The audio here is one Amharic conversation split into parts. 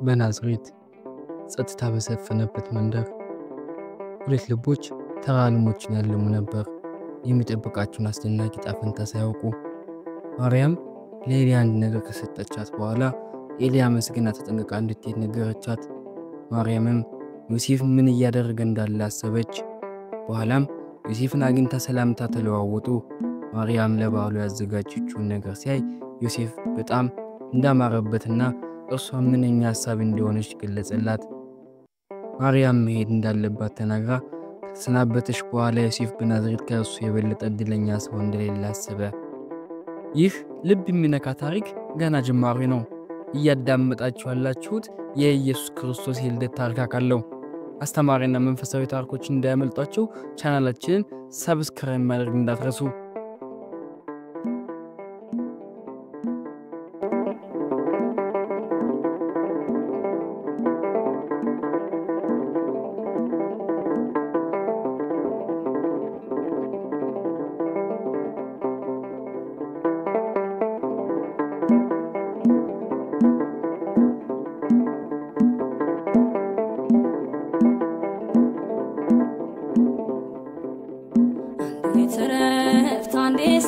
በናዝሬት ጸጥታ በሰፈነበት መንደር ሁለት ልቦች ተራልሞችን ያለሙ ነበር። የሚጠብቃቸውን አስደናቂ ጣፈንታ ሳያውቁ ማርያም ለኤልያ አንድ ነገር ከሰጠቻት በኋላ ኤልያ መስገና ተጠንቅቃ እንድትሄድ ነገረቻት። ማርያምም ዮሴፍ ምን እያደረገ እንዳለ አሰበች። በኋላም ዮሴፍን አግኝታ ሰላምታ ተለዋወጡ። ማርያም ለባሉ ያዘጋጀችውን ነገር ሲያይ ዮሴፍ በጣም እንዳማረበትና እርሷ ምንኛ ሐሳብ እንደሆነች ገለጸላት። ማርያም መሄድ እንዳለባት ተናግራ ከተሰናበተች በኋላ ዮሴፍ በናዝሬት ከእርሱ የበለጠ እድለኛ ሰው እንደሌለ አሰበ። ይህ ልብ የሚነካ ታሪክ ገና ጅማሬ ነው። እያዳመጣችሁ ያላችሁት የኢየሱስ ክርስቶስ የልደት ታሪክ አካል ነው። አስተማሪና መንፈሳዊ ታሪኮች እንዳያመልጧችሁ ቻናላችንን ሰብስክራይብ ማድረግ እንዳትረሱ።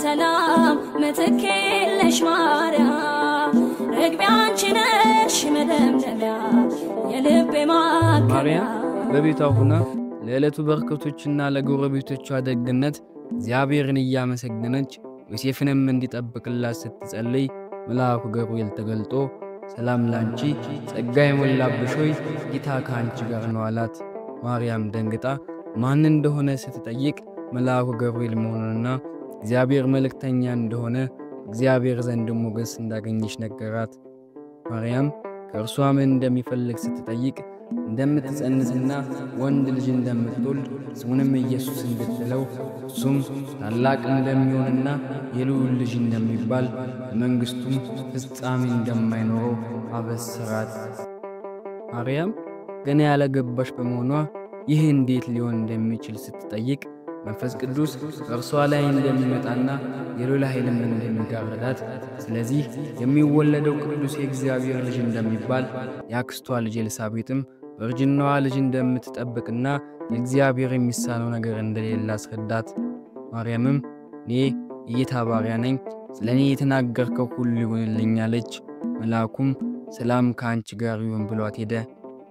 ሰላም መተከለሽ ማርያም ረግቢ አንቺ ነሽ መደምደሚያ የልቤ ማርያም በቤቷ ሆና ለዕለቱ በረከቶችና ለጎረቤቶቿ ደግነት እግዚአብሔርን እያመሰገነች ዮሴፍንም እንዲጠብቅላት ስትጸልይ መልአኩ ገብርኤል ተገልጦ ሰላም ላንቺ ጸጋ የሞላብሽ ሆይ ጌታ ካንቺ ጋር ነው አላት። ማርያም ደንግጣ ማን እንደሆነ ስትጠይቅ መልአኩ ገብርኤል መሆኑንና እግዚአብሔር መልእክተኛ እንደሆነ እግዚአብሔር ዘንድ ሞገስ እንዳገኘች ነገራት። ማርያም ከእርሷ ምን እንደሚፈልግ ስትጠይቅ እንደምትጸንስና ወንድ ልጅ እንደምትወልድ ስሙንም ኢየሱስ እንድትለው እሱም ታላቅ እንደሚሆንና የልዑል ልጅ እንደሚባል በመንግስቱም ፍጻሜ እንደማይኖረው አበሰራት። ማርያም ገና ያላገባች በመሆኗ ይህ እንዴት ሊሆን እንደሚችል ስትጠይቅ መንፈስ ቅዱስ እርሷ ላይ እንደሚመጣና የልዑል ኃይልም እንደሚጋርዳት ስለዚህ የሚወለደው ቅዱስ የእግዚአብሔር ልጅ እንደሚባል ያክስቷ ልጅ ኤልሳቤጥም በእርጅናዋ ልጅ እንደምትጠብቅና ለእግዚአብሔር የሚሳነው ነገር እንደሌለ አስረዳት። ማርያምም እኔ የጌታ ባሪያ ነኝ፣ ስለኔ የተናገርከው ሁሉ ይሁንልኝ አለች። መልአኩም ሰላም ከአንቺ ጋር ይሁን ብሏት ሄደ።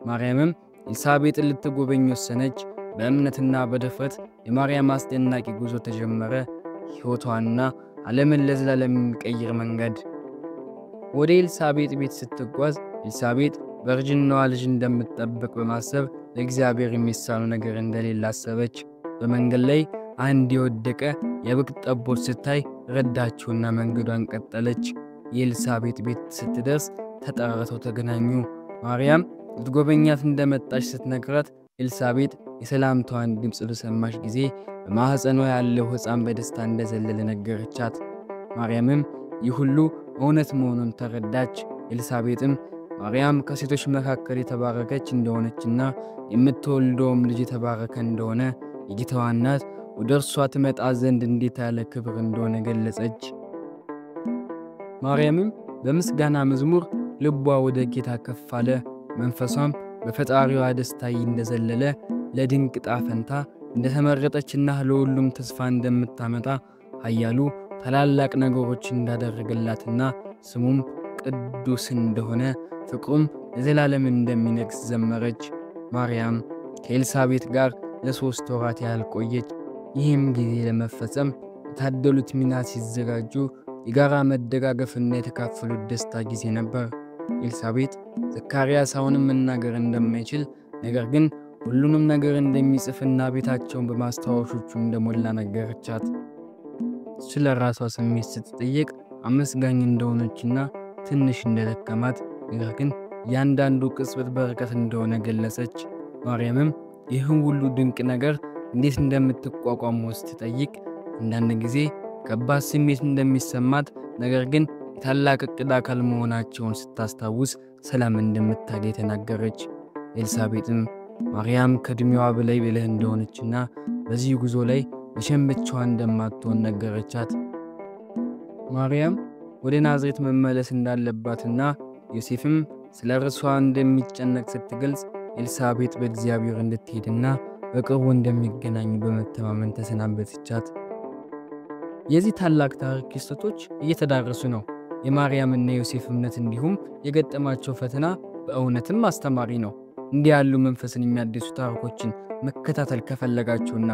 ማርያምም ኤልሳቤጥን ልትጎበኝ ወሰነች። በእምነትና በድፍረት የማርያም አስደናቂ ጉዞ ተጀመረ። ሕይወቷና ዓለምን ለዘላለም የሚቀይር መንገድ። ወደ ኤልሳቤጥ ቤት ስትጓዝ ኤልሳቤጥ በእርጅናዋ ልጅ እንደምትጠብቅ በማሰብ ለእግዚአብሔር የሚሳነው ነገር እንደሌለ አሰበች። በመንገድ ላይ አንድ የወደቀ የበግ ጠቦት ስታይ ረዳችውና መንገዷን ቀጠለች። የኤልሳቤጥ ቤት ስትደርስ ተጠራርተው ተገናኙ። ማርያም ልትጎበኛት እንደመጣች ስትነግራት ኤልሳቤጥ የሰላምታዋን ድምጽ በሰማች ጊዜ በማህፀኗ ያለው ሕፃን በደስታ እንደዘለለ ነገረቻት። ማርያምም ይህ ሁሉ እውነት መሆኑን ተረዳች። ኤልሳቤጥም ማርያም ከሴቶች መካከል የተባረከች እንደሆነችና የምትወልደውም ልጅ የተባረከ እንደሆነ የጌታዋ እናት ወደ እርሷ ትመጣ ዘንድ እንዴት ያለ ክብር እንደሆነ ገለጸች። ማርያምም በምስጋና መዝሙር ልቧ ወደ ጌታ ከፍ አለ። መንፈሷም በፈጣሪዋ ደስታ እንደዘለለ ለድንቅ ጣፈንታ እንደተመረጠችና ለሁሉም ተስፋ እንደምታመጣ ኃያሉ ታላላቅ ነገሮች እንዳደረገላትና ስሙም ቅዱስ እንደሆነ ፍቅሩም ለዘላለም እንደሚነግስ ዘመረች። ማርያም ከኤልሳቤጥ ጋር ለ3 ወራት ያህል ቆየች። ይህም ጊዜ ለመፈጸም የታደሉት ሚና ሲዘጋጁ የጋራ መደጋገፍና የተካፈሉት ደስታ ጊዜ ነበር። ኤልሳቤጥ ዘካርያስ አሁንም መናገር እንደማይችል ነገር ግን ሁሉንም ነገር እንደሚጽፍና ቤታቸውን በማስታወሾቹ እንደሞላ ነገረቻት። ስለ ራሷ ስሜት ስትጠይቅ አመስጋኝ እንደሆነችና ትንሽ እንደደከማት ነገር ግን ያንዳንዱ ቅጽበት በረከት እንደሆነ ገለጸች። ማርያምም ይህን ሁሉ ድንቅ ነገር እንዴት እንደምትቋቋመው ስትጠይቅ አንዳንድ ጊዜ ከባድ ስሜት እንደሚሰማት ነገር ግን የታላቅ ዕቅድ አካል መሆናቸውን ስታስታውስ ሰላም እንደምታገኝ ተናገረች። ኤልሳቤጥም ማርያም ከዕድሜዋ በላይ ብልህ እንደሆነችና በዚህ ጉዞ ላይ መቼም ብቻዋን እንደማትሆን ነገረቻት። ማርያም ወደ ናዝሬት መመለስ እንዳለባትና ዮሴፍም ስለ እርሷ እንደሚጨነቅ ስትገልጽ ኤልሳቤጥ በእግዚአብሔር እንድትሄድና በቅርቡ እንደሚገናኙ በመተማመን ተሰናበተቻት። የዚህ ታላቅ ታሪክ ክስተቶች እየተዳረሱ ነው። የማርያምና የዮሴፍ እምነት እንዲሁም የገጠማቸው ፈተና በእውነትም አስተማሪ ነው። እንዲህ ያሉ መንፈስን የሚያድሱ ታሪኮችን መከታተል ከፈለጋችሁና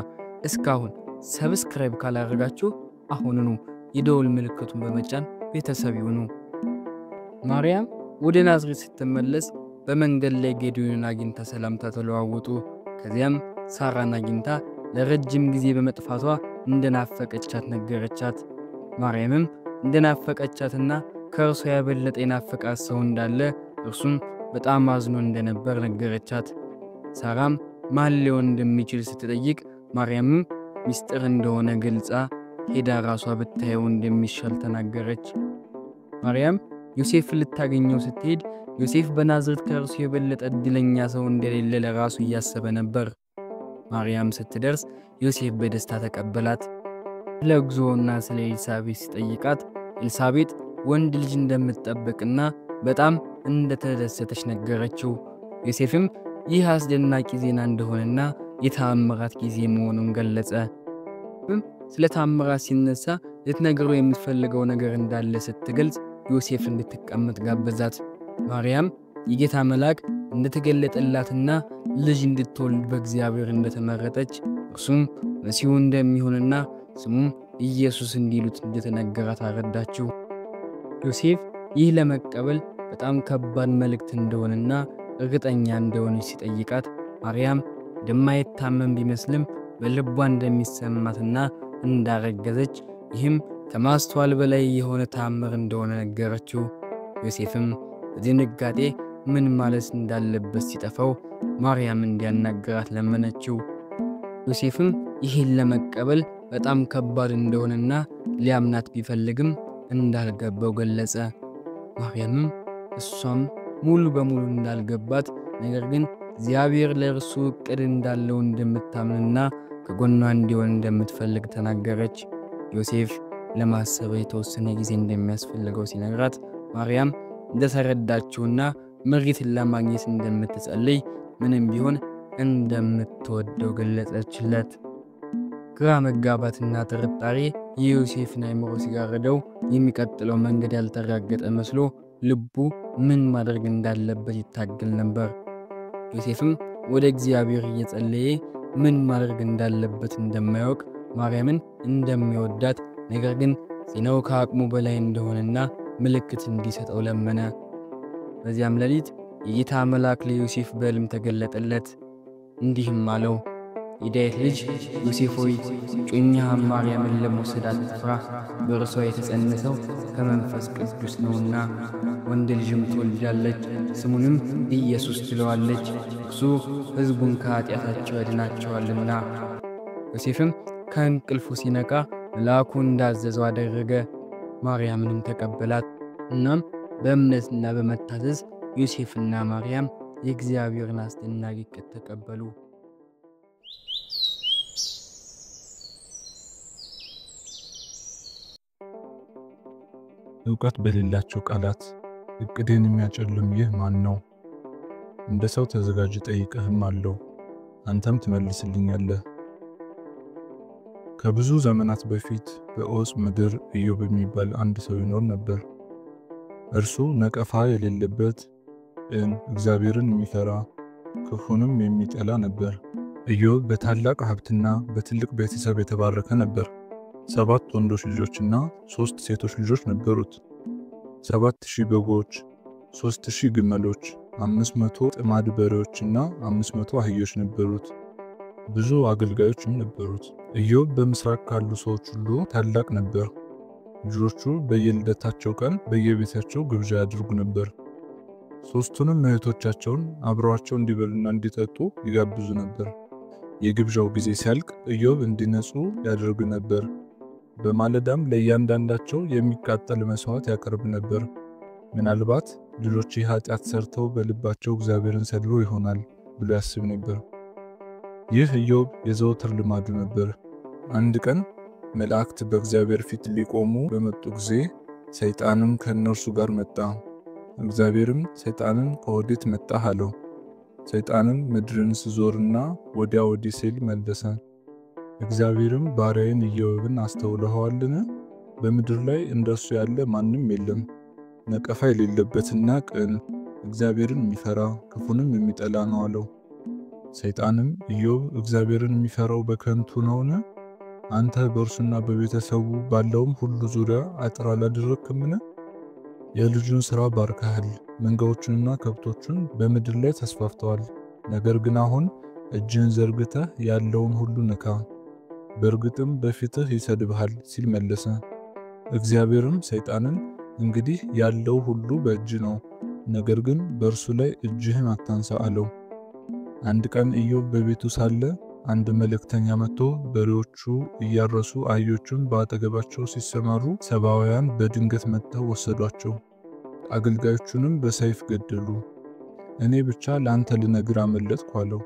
እስካሁን ሰብስክራይብ ካላደረጋችሁ አሁኑኑ የደወል ምልክቱን በመጫን ቤተሰብ ይሁኑ። ማርያም ወደ ናዝሬት ስትመለስ በመንገድ ላይ ጌዲዮንን አግኝታ ሰላምታ ተለዋወጡ። ከዚያም ሳራን አግኝታ ለረጅም ጊዜ በመጥፋቷ እንደናፈቀቻት ነገረቻት። ማርያምም እንደናፈቀቻትና ከእርሷ የበለጠ የናፈቃት ሰው እንዳለ እርሱም በጣም አዝኖ እንደነበር ነገረቻት። ሳራም ማን ሊሆን እንደሚችል ስትጠይቅ ማርያምም ሚስጥር እንደሆነ ገልጻ ሄዳ ራሷ ብታየው እንደሚሻል ተናገረች። ማርያም ዮሴፍ ልታገኘው ስትሄድ ዮሴፍ በናዝሬት ከእርሱ የበለጠ እድለኛ ሰው እንደሌለ ለራሱ እያሰበ ነበር። ማርያም ስትደርስ ዮሴፍ በደስታ ተቀበላት። ስለ እግዚኦና ስለ ኤልሳቤጥ ሲጠይቃት ኤልሳቤጥ ወንድ ልጅ እንደምትጠብቅና በጣም እንደተደሰተች ነገረችው። ዮሴፍም ይህ አስደናቂ ዜና እንደሆነና የተአምራት ጊዜ መሆኑን ገለጸ። ስለ ተአምራት ሲነሳ ልትነግረው የምትፈልገው ነገር እንዳለ ስትገልጽ ዮሴፍ እንድትቀመጥ ጋበዛት። ማርያም የጌታ መልአክ እንደተገለጠላትና ልጅ እንድትወልድ በእግዚአብሔር እንደተመረጠች እርሱም መሲሁ እንደሚሆንና ስሙም ኢየሱስ እንዲሉት እንደተነገራት አረዳችው። ዮሴፍ ይህ ለመቀበል በጣም ከባድ መልእክት እንደሆነና እርግጠኛ እንደሆነች ሲጠይቃት ማርያም እንደማይታመን ቢመስልም በልቧ እንደሚሰማትና እንዳረገዘች ይህም ከማስተዋል በላይ የሆነ ተአምር እንደሆነ ነገረችው። ዮሴፍም በድንጋጤ ምን ማለት እንዳለበት ሲጠፋው ማርያም እንዲያናገራት ለመነችው። ዮሴፍም ይህን ለመቀበል በጣም ከባድ እንደሆነና ሊያምናት ቢፈልግም እንዳልገባው ገለጸ። ማርያምም እሷም ሙሉ በሙሉ እንዳልገባት ነገር ግን እግዚአብሔር ለእርሱ ዕቅድ እንዳለው እንደምታምንና ከጎኗ እንዲሆን እንደምትፈልግ ተናገረች። ዮሴፍ ለማሰብ የተወሰነ ጊዜ እንደሚያስፈልገው ሲነግራት ማርያም እንደተረዳችውና ምሪትን ለማግኘት እንደምትጸልይ ምንም ቢሆን እንደምትወደው ገለጸችለት። ግራ መጋባትና ጥርጣሬ የዮሴፍን አእምሮ ሲጋርደው የሚቀጥለው መንገድ ያልተረጋገጠ መስሎ ልቡ ምን ማድረግ እንዳለበት ይታገል ነበር። ዮሴፍም ወደ እግዚአብሔር እየጸለየ ምን ማድረግ እንዳለበት እንደማያውቅ ማርያምን እንደሚወዳት ነገር ግን ዜናው ከአቅሙ በላይ እንደሆነና ምልክት እንዲሰጠው ለመነ። በዚያም ሌሊት የጌታ መልአክ ለዮሴፍ በሕልም ተገለጠለት፣ እንዲህም አለው፣ የዳዊት ልጅ ዮሴፍ ሆይ እጮኛህን ማርያምን ለመውሰድ አትፍራ። በእርሷ የተጸነሰው ከመንፈስ ቅዱስ ነውና ወንድ ልጅም ትወልዳለች፣ ስሙንም ኢየሱስ ትለዋለች። እርሱ ሕዝቡን ከኃጢአታቸው ያድናቸዋልና። ዮሴፍም ከእንቅልፉ ሲነቃ መልአኩ እንዳዘዘው አደረገ። ማርያምንም ተቀበላት። እናም በእምነትና በመታዘዝ ዮሴፍና ማርያም የእግዚአብሔርን አስደናቂ ዕቅድ ተቀበሉ። ዕውቀት በሌላቸው ቃላት ዕቅድን የሚያጨልም ይህ ማን ነው? እንደ ሰው ተዘጋጅ ጠይቀህም አለው፣ አንተም ትመልስልኛለህ። ከብዙ ዘመናት በፊት በዖፅ ምድር ኢዮብ የሚባል አንድ ሰው ይኖር ነበር። እርሱ ነቀፋ የሌለበት እግዚአብሔርን የሚፈራ ክፉንም የሚጠላ ነበር። ኢዮብ በታላቅ ሀብትና በትልቅ ቤተሰብ የተባረከ ነበር። 7 ወንዶች ልጆችና 3 ሴቶች ልጆች ነበሩት። 7000 በጎች፣ 3000 ግመሎች፣ 500 ጥማድ በሬዎችና 500 አህዮች ነበሩት። ብዙ አገልጋዮችም ነበሩት። ኢዮብ በምስራቅ ካሉ ሰዎች ሁሉ ታላቅ ነበር። ልጆቹ በየልደታቸው ቀን በየቤታቸው ግብዣ ያድርጉ ነበር። 3ቱንም እህቶቻቸውን አብረዋቸው እንዲበሉና እንዲጠጡ ይጋብዙ ነበር። የግብዣው ጊዜ ሲያልቅ ኢዮብ እንዲነጹ ያደርግ ነበር። በማለዳም ለእያንዳንዳቸው የሚቃጠል መስዋዕት ያቀርብ ነበር። ምናልባት ልጆቼ ኃጢአት ሰርተው በልባቸው እግዚአብሔርን ሰድበው ይሆናል ብሎ ያስብ ነበር። ይህ ኢዮብ የዘወትር ልማዱ ነበር። አንድ ቀን መላእክት በእግዚአብሔር ፊት ሊቆሙ በመጡ ጊዜ ሰይጣንም ከነርሱ ጋር መጣ። እግዚአብሔርም ሰይጣንን ከወዴት መጣህ አለው። ሰይጣንም ምድርን ስዞርና ወዲያ ወዲህ ሲል መለሰ። እግዚአብሔርም ባሪያዬን ኢዮብን አስተውለኸዋልን? በምድር ላይ እንደሱ ያለ ማንም የለም፣ ነቀፋ የሌለበትና ቅን፣ እግዚአብሔርን የሚፈራ ክፉንም የሚጠላ ነው አለው። ሰይጣንም ኢዮብ እግዚአብሔርን የሚፈራው በከንቱ ነውን? አንተ በእርሱና በቤተሰቡ ባለውም ሁሉ ዙሪያ አጥር አላደረክምን? የልጁን ሥራ ባርከሃል፣ መንጋዎቹንና ከብቶቹን በምድር ላይ ተስፋፍተዋል። ነገር ግን አሁን እጅህን ዘርግተህ ያለውን ሁሉ ንካ፣ በእርግጥም በፊትህ ይሰድብሃል ሲል መለሰ። እግዚአብሔርም ሰይጣንን እንግዲህ ያለው ሁሉ በእጅ ነው፣ ነገር ግን በእርሱ ላይ እጅህን አታንሳ አለው። አንድ ቀን ኢዮብ በቤቱ ሳለ አንድ መልእክተኛ መጥቶ በሬዎቹ እያረሱ አህዮቹም በአጠገባቸው ሲሰማሩ ሰብአውያን በድንገት መጥተው ወሰዷቸው፣ አገልጋዮቹንም በሰይፍ ገደሉ። እኔ ብቻ ለአንተ ልነግር አመለጥኩ አለው።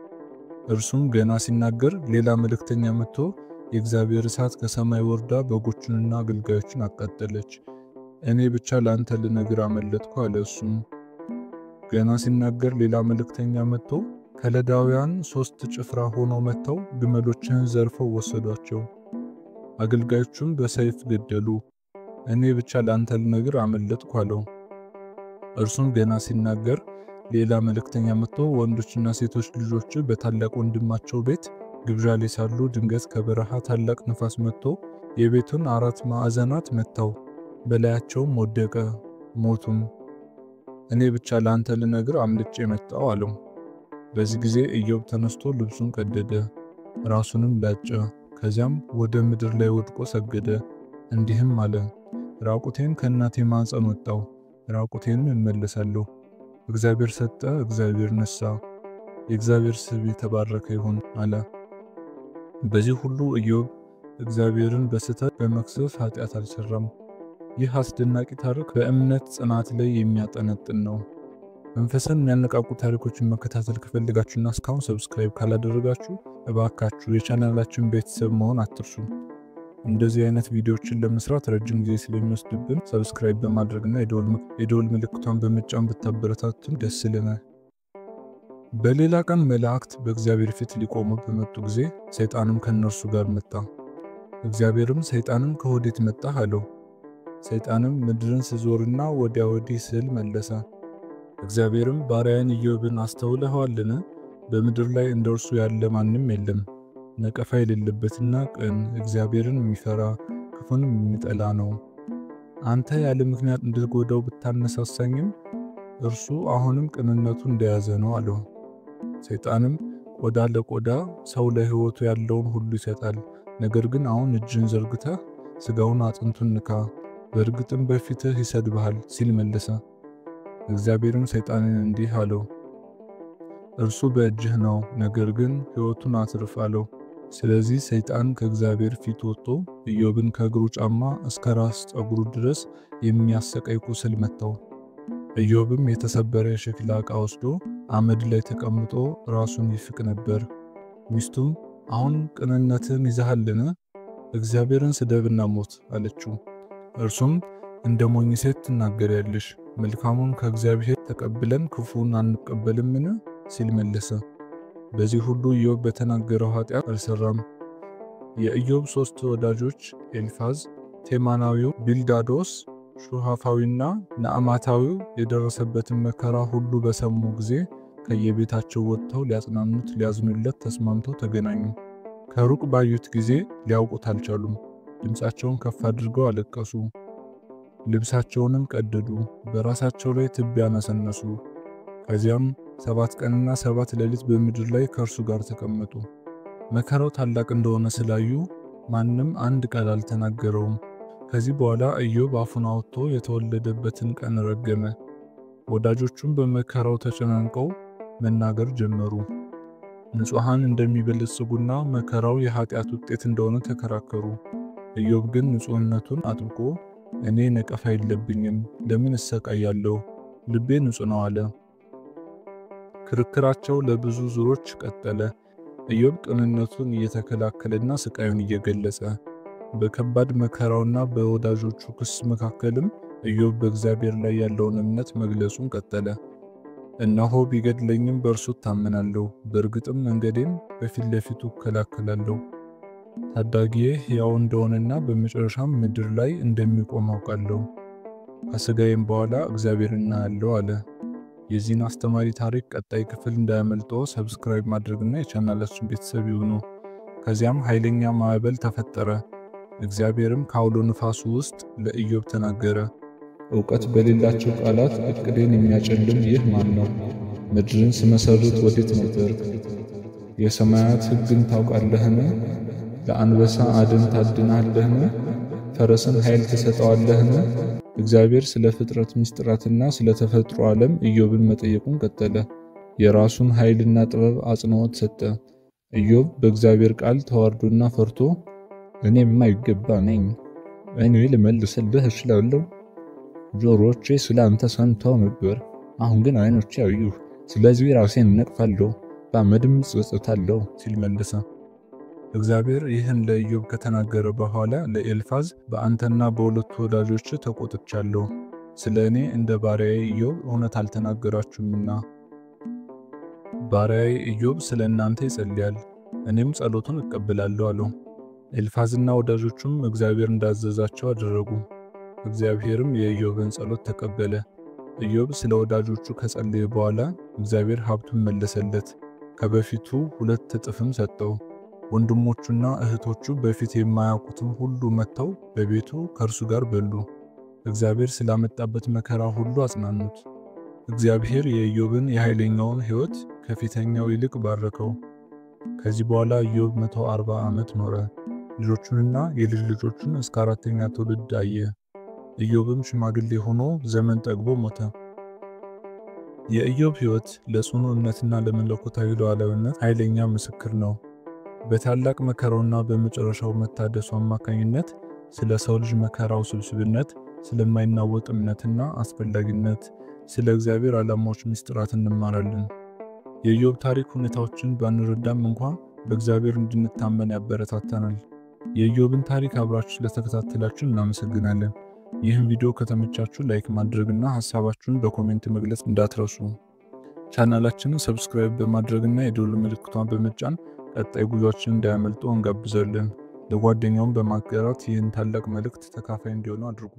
እርሱም ገና ሲናገር ሌላ መልእክተኛ መጥቶ የእግዚአብሔር እሳት ከሰማይ ወርዳ በጎቹንና አገልጋዮቹን አቃጠለች። እኔ ብቻ ለአንተ ልነግር አመለጥኩ አለ። እሱም ገና ሲናገር ሌላ መልእክተኛ መጥቶ ከለዳውያን 3 ጭፍራ ሆነው መጥተው ግመሎችህን ዘርፈው ወሰዷቸው፣ አገልጋዮቹም በሰይፍ ገደሉ። እኔ ብቻ ለአንተ ልነግር አመለጥኩ አለው። እርሱም ገና ሲናገር ሌላ መልእክተኛ መጥቶ ወንዶችና ሴቶች ልጆች በታላቅ ወንድማቸው ቤት ግብዣ ላይ ሳሉ ድንገት ከበረሃ ታላቅ ንፋስ መጥቶ የቤቱን 4 ማዕዘናት መታው፣ በላያቸውም ወደቀ፣ ሞቱም። እኔ ብቻ ለአንተ ልነግር አምልጬ መጣው አለው። በዚህ ጊዜ ኢዮብ ተነስቶ ልብሱን ቀደደ፣ ራሱንም ላጨ፣ ከዚያም ወደ ምድር ላይ ወድቆ ሰገደ፣ እንዲህም አለ፣ ራቁቴን ከእናቴ ማኅፀን ወጣው፣ ራቁቴንም እመለሳለሁ። እግዚአብሔር ሰጠ፣ እግዚአብሔር ነሳ፣ የእግዚአብሔር ስም የተባረከ ይሁን አለ። በዚህ ሁሉ ኢዮብ እግዚአብሔርን በስተት በመክሰስ ኃጢአት አልሰራም። ይህ አስደናቂ ታሪክ በእምነት ጽናት ላይ የሚያጠነጥን ነው። መንፈስን የሚያነቃቁ ታሪኮችን መከታተል ከፈልጋችሁና እስካሁን ሰብስክራይብ ካላደረጋችሁ እባካችሁ የቻናላችን ቤተሰብ መሆን አትርሱ። እንደዚህ አይነት ቪዲዮዎችን ለመስራት ረጅም ጊዜ ስለሚወስድብን ሰብስክራይብ በማድረግና የደወል ምልክቷን በመጫን ብታበረታቱን ደስ ይለናል። በሌላ ቀን መላእክት በእግዚአብሔር ፊት ሊቆሙ በመጡ ጊዜ ሰይጣንም ከነርሱ ጋር መጣ። እግዚአብሔርም ሰይጣንን ከወዴት መጣህ አለው። ሰይጣንም ምድርን ስዞርና ወዲያ ወዲህ ስል መለሰ። እግዚአብሔርም ባሪያዬን ኢዮብን አስተውለኸዋልን? በምድር ላይ እንደርሱ ያለ ማንም የለም፣ ነቀፋ የሌለበትና ቅን፣ እግዚአብሔርን የሚፈራ ክፉንም የሚጠላ ነው። አንተ ያለ ምክንያት እንድትጎዳው ብታነሳሳኝም እርሱ አሁንም ቅንነቱ እንደያዘ ነው አለው። ሰይጣንም ቆዳ ለቆዳ ሰው ለሕይወቱ ያለውን ሁሉ ይሰጣል፣ ነገር ግን አሁን እጅን ዘርግተህ ስጋውን አጥንቱን ንካ፣ በእርግጥም በፊትህ ይሰድብሃል ሲል መለሰ። እግዚአብሔርም ሰይጣንን እንዲህ አለው፣ እርሱ በእጅህ ነው፣ ነገር ግን ሕይወቱን አትርፍ አለው። ስለዚህ ሰይጣን ከእግዚአብሔር ፊት ወጥቶ ኢዮብን ከእግሩ ጫማ እስከ ራስ ፀጉሩ ድረስ የሚያሰቃይ ቁስል መታው። ኢዮብም የተሰበረ የሸክላ ዕቃ ወስዶ አመድ ላይ ተቀምጦ ራሱን ይፍቅ ነበር። ሚስቱም አሁን ቅንነትን ይዘሃልን? እግዚአብሔርን ስደብና ሞት አለችው። እርሱም እንደ ሞኝ ሴት ትናገሪያለሽ፣ መልካሙን ከእግዚአብሔር ተቀብለን ክፉን አንቀበልምን ሲል መለሰ። በዚህ ሁሉ ኢዮብ በተናገረው ኃጢአት አልሰራም። የኢዮብ 3 ወዳጆች ኤልፋዝ፣ ቴማናዊው ቢልዳዶስ፣ ሹሃፋዊና ነአማታዊው የደረሰበትን መከራ ሁሉ በሰሙ ጊዜ ከየቤታቸው ወጥተው ሊያጽናኑት ሊያዝኑለት ተስማምተው ተገናኙ። ከሩቅ ባዩት ጊዜ ሊያውቁት አልቻሉም። ድምፃቸውን ከፍ አድርገው አለቀሱ፣ ልብሳቸውንም ቀደዱ፣ በራሳቸው ላይ ትቢያ ነሰነሱ። ከዚያም 7 ቀንና 7 ሌሊት በምድር ላይ ከእርሱ ጋር ተቀመጡ። መከራው ታላቅ እንደሆነ ስላዩ ማንም አንድ ቃል አልተናገረውም። ከዚህ በኋላ ኢዮብ አፉን አውጥቶ የተወለደበትን ቀን ረገመ። ወዳጆቹም በመከራው ተጨናንቀው መናገር ጀመሩ። ንጹሃን እንደሚበለጽጉና መከራው የኃጢአት ውጤት እንደሆነ ተከራከሩ። ኢዮብ ግን ንጹህነቱን አጥብቆ እኔ ነቀፋ የለብኝም፣ ለምን እሰቃያለሁ? ልቤ ንጹህ ነው አለ። ክርክራቸው ለብዙ ዙሮች ቀጠለ። ኢዮብ ቅንነቱን እየተከላከለና ስቃዩን እየገለጸ በከባድ መከራውና በወዳጆቹ ክስ መካከልም ኢዮብ በእግዚአብሔር ላይ ያለውን እምነት መግለጹን ቀጠለ። እነሆ ቢገድለኝም በእርሱ እታመናለሁ፣ በእርግጥም መንገዴን በፊት ለፊቱ እከላከላለሁ። ታዳጊዬ ሕያው እንደሆነና በመጨረሻም ምድር ላይ እንደሚቆም አውቃለሁ። ከሥጋዬም በኋላ እግዚአብሔርን አያለሁ አለ። የዚህን አስተማሪ ታሪክ ቀጣይ ክፍል እንዳያመልጠው ሰብስክራይብ ማድረግና የቻናላችን ቤተሰብ ይሁኑ። ከዚያም ኃይለኛ ማዕበል ተፈጠረ። እግዚአብሔርም ከአውሎ ንፋሱ ውስጥ ለኢዮብ ተናገረ። ዕውቀት በሌላቸው ቃላት ዕቅዴን የሚያጨልም ይህ ማን ነው? ምድርን ስመሰርት ወዴት ነበር? የሰማያት ሕግን ታውቃለህን? ለአንበሳ አደን ታድናለህን? ፈረስን ኃይል ትሰጠዋለህን? እግዚአብሔር ስለ ፍጥረት ምስጢራትና ስለ ተፈጥሮ ዓለም ኢዮብን መጠየቁን ቀጠለ። የራሱን ኃይልና ጥበብ አጽንዖት ሰጠ። ኢዮብ በእግዚአብሔር ቃል ተዋርዶና ፈርቶ እኔ የማይገባ ነኝ፣ እኔ ልመልስልህ እችላለሁ። ጆሮቼ ስለ አንተ ሰምተው ነበር፣ አሁን ግን ዓይኖቼ አዩ። ስለዚህ ራሴን እነቅፋለሁ፣ በአመድም እጸጸታለሁ ሲል መለሰ። እግዚአብሔር ይህን ለኢዮብ ከተናገረ በኋላ ለኤልፋዝ በአንተና በሁለቱ ወዳጆች ተቆጥቻለሁ፣ ስለ እኔ እንደ ባሪያዬ ኢዮብ እውነት አልተናገራችሁምና። ባሪያዬ ኢዮብ ስለ እናንተ ይጸልያል፣ እኔም ጸሎቱን እቀበላለሁ አለው። ኤልፋዝና ወዳጆቹም እግዚአብሔር እንዳዘዛቸው አደረጉ። እግዚአብሔርም የኢዮብን ጸሎት ተቀበለ። ኢዮብ ስለ ወዳጆቹ ከጸለየ በኋላ እግዚአብሔር ሀብቱን መለሰለት፣ ከበፊቱ 2 እጥፍም ሰጠው። ወንድሞቹና እህቶቹ በፊት የማያውቁትም ሁሉ መጥተው በቤቱ ከእርሱ ጋር በሉ። እግዚአብሔር ስላመጣበት መከራ ሁሉ አጽናኑት። እግዚአብሔር የኢዮብን የኃይለኛውን ሕይወት ከፊተኛው ይልቅ ባረከው። ከዚህ በኋላ ኢዮብ 140 ዓመት ኖረ። ልጆቹንና የልጅ ልጆቹን እስከ 4ኛ ትውልድ አየ። ኢዮብም ሽማግሌ ሆኖ ዘመን ጠግቦ ሞተ። የኢዮብ ሕይወት ለጽኑ እምነትና ለመለኮታዊ ሉዓላዊነት ኃይለኛ ምስክር ነው። በታላቅ መከራውና በመጨረሻው መታደሱ አማካኝነት ስለ ሰው ልጅ መከራው ስብስብነት፣ ስለማይናወጥ እምነትና አስፈላጊነት፣ ስለ እግዚአብሔር ዓላማዎች ምስጢራት እንማራለን። የኢዮብ ታሪክ ሁኔታዎችን ባንረዳም እንኳን በእግዚአብሔር እንድንታመን ያበረታታናል። የኢዮብን ታሪክ አብራችሁ ስለተከታተላችሁ እናመሰግናለን። ይህን ቪዲዮ ከተመቻችሁ ላይክ ማድረግና ሐሳባችሁን በኮሜንት መግለጽ እንዳትረሱ። ቻናላችንን ሰብስክራይብ በማድረግና የደወል ምልክቷን በመጫን ቀጣይ ጉዟችንን እንዳያመልጡ እንጋብዛለን። ለጓደኛውም በማጋራት ይህን ታላቅ መልእክት ተካፋይ እንዲሆኑ አድርጉ።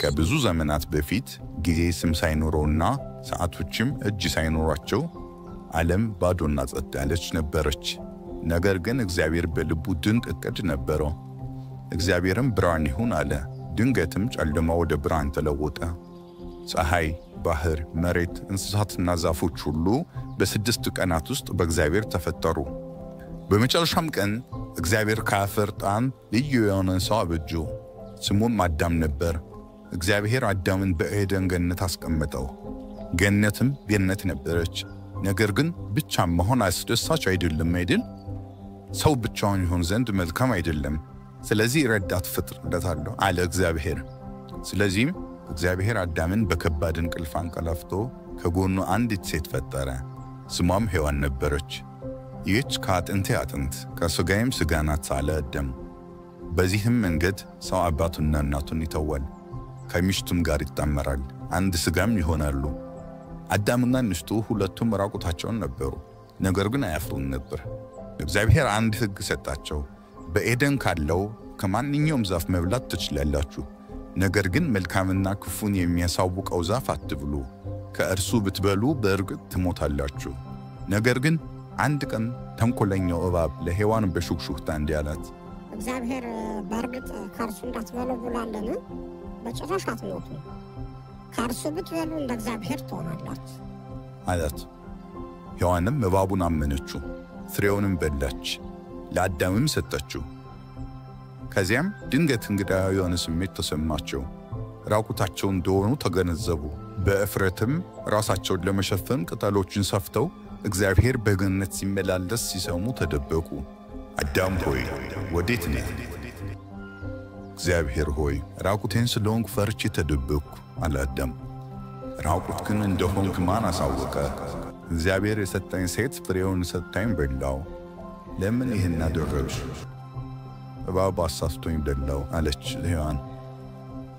ከብዙ ዘመናት በፊት ጊዜ ስም ሳይኖረውና ሰዓቶችም እጅ ሳይኖራቸው ዓለም ባዶና ጸጥ ያለች ነበረች። ነገር ግን እግዚአብሔር በልቡ ድንቅ ዕቅድ ነበረው። እግዚአብሔርም ብርሃን ይሁን አለ። ድንገትም ጨለማ ወደ ብርሃን ተለወጠ። ፀሐይ፣ ባህር፣ መሬት፣ እንስሳትና ዛፎች ሁሉ በ6 ቀናት ውስጥ በእግዚአብሔር ተፈጠሩ። በመጨረሻም ቀን እግዚአብሔር ከአፈር ጣን ልዩ የሆነ ሰው አበጀው። ስሙም አዳም ነበር። እግዚአብሔር አዳምን በኤደን ገነት አስቀመጠው። ገነትም ገነት ነበረች። ነገር ግን ብቻውን መሆን አስደሳች አይደለም አይደል? ሰው ብቻውን ይሆን ዘንድ መልካም አይደለም። ስለዚህ ረዳት ፈጥሮለታል አለ እግዚአብሔር። ስለዚህም እግዚአብሔር አዳምን በከባድ እንቅልፍ አንቀላፍቶ ከጎኑ አንዲት ሴት ፈጠረ። ስሟም ሔዋን ነበረች። ይህች ከአጥንቴ አጥንት ከሥጋዬም ሥጋ ናት አለ አዳም። በዚህም መንገድ ሰው አባቱንና እናቱን ይተዋል፣ ከሚስቱም ጋር ይጣመራል፣ አንድ ሥጋም ይሆናሉ። አዳምና ሚስቱ ሁለቱም ራቁታቸውን ነበሩ፣ ነገር ግን አያፍሩም ነበር። እግዚአብሔር አንድ ሕግ ሰጣቸው። በኤደን ካለው ከማንኛውም ዛፍ መብላት ትችላላችሁ፣ ነገር ግን መልካምና ክፉን የሚያሳውቀው ዛፍ አትብሉ። ከእርሱ ብትበሉ በእርግጥ ትሞታላችሁ። ነገር ግን አንድ ቀን ተንኮለኛው እባብ ለሔዋን በሹክሹክታ እንዲህ አላት፣ እግዚአብሔር በእርግጥ ከእርሱ እንዳትበሉ ብሏልን? በጭራሽ አትሞቱ። ከእርሱ ብትበሉ እንደ እግዚአብሔር ትሆናላችሁ አላት። ሔዋንም እባቡን አመነችው፣ ፍሬውንም በላች፣ ለአዳምም ሰጠችው። ከዚያም ድንገት እንግዳ የሆነ ስሜት ተሰማቸው። ራቁታቸውን እንደሆኑ ተገነዘቡ። በእፍረትም ራሳቸውን ለመሸፈን ቅጠሎችን ሰፍተው እግዚአብሔር በገነት ሲመላለስ ሲሰሙ ተደበቁ። አዳም ሆይ ወዴት ነህ? እግዚአብሔር ሆይ ራቁቴን ስለሆንኩ ፈርቼ ተደበቅኩ አለ አዳም። ራቁት ግን እንደሆንክ ማን አሳወቀ? እግዚአብሔር የሰጠኝ ሴት ፍሬውን ሰጥታኝ በላው። ለምን ይህን አደረግሽ? እባብ አሳስቶኝ በላው አለች ሔዋን።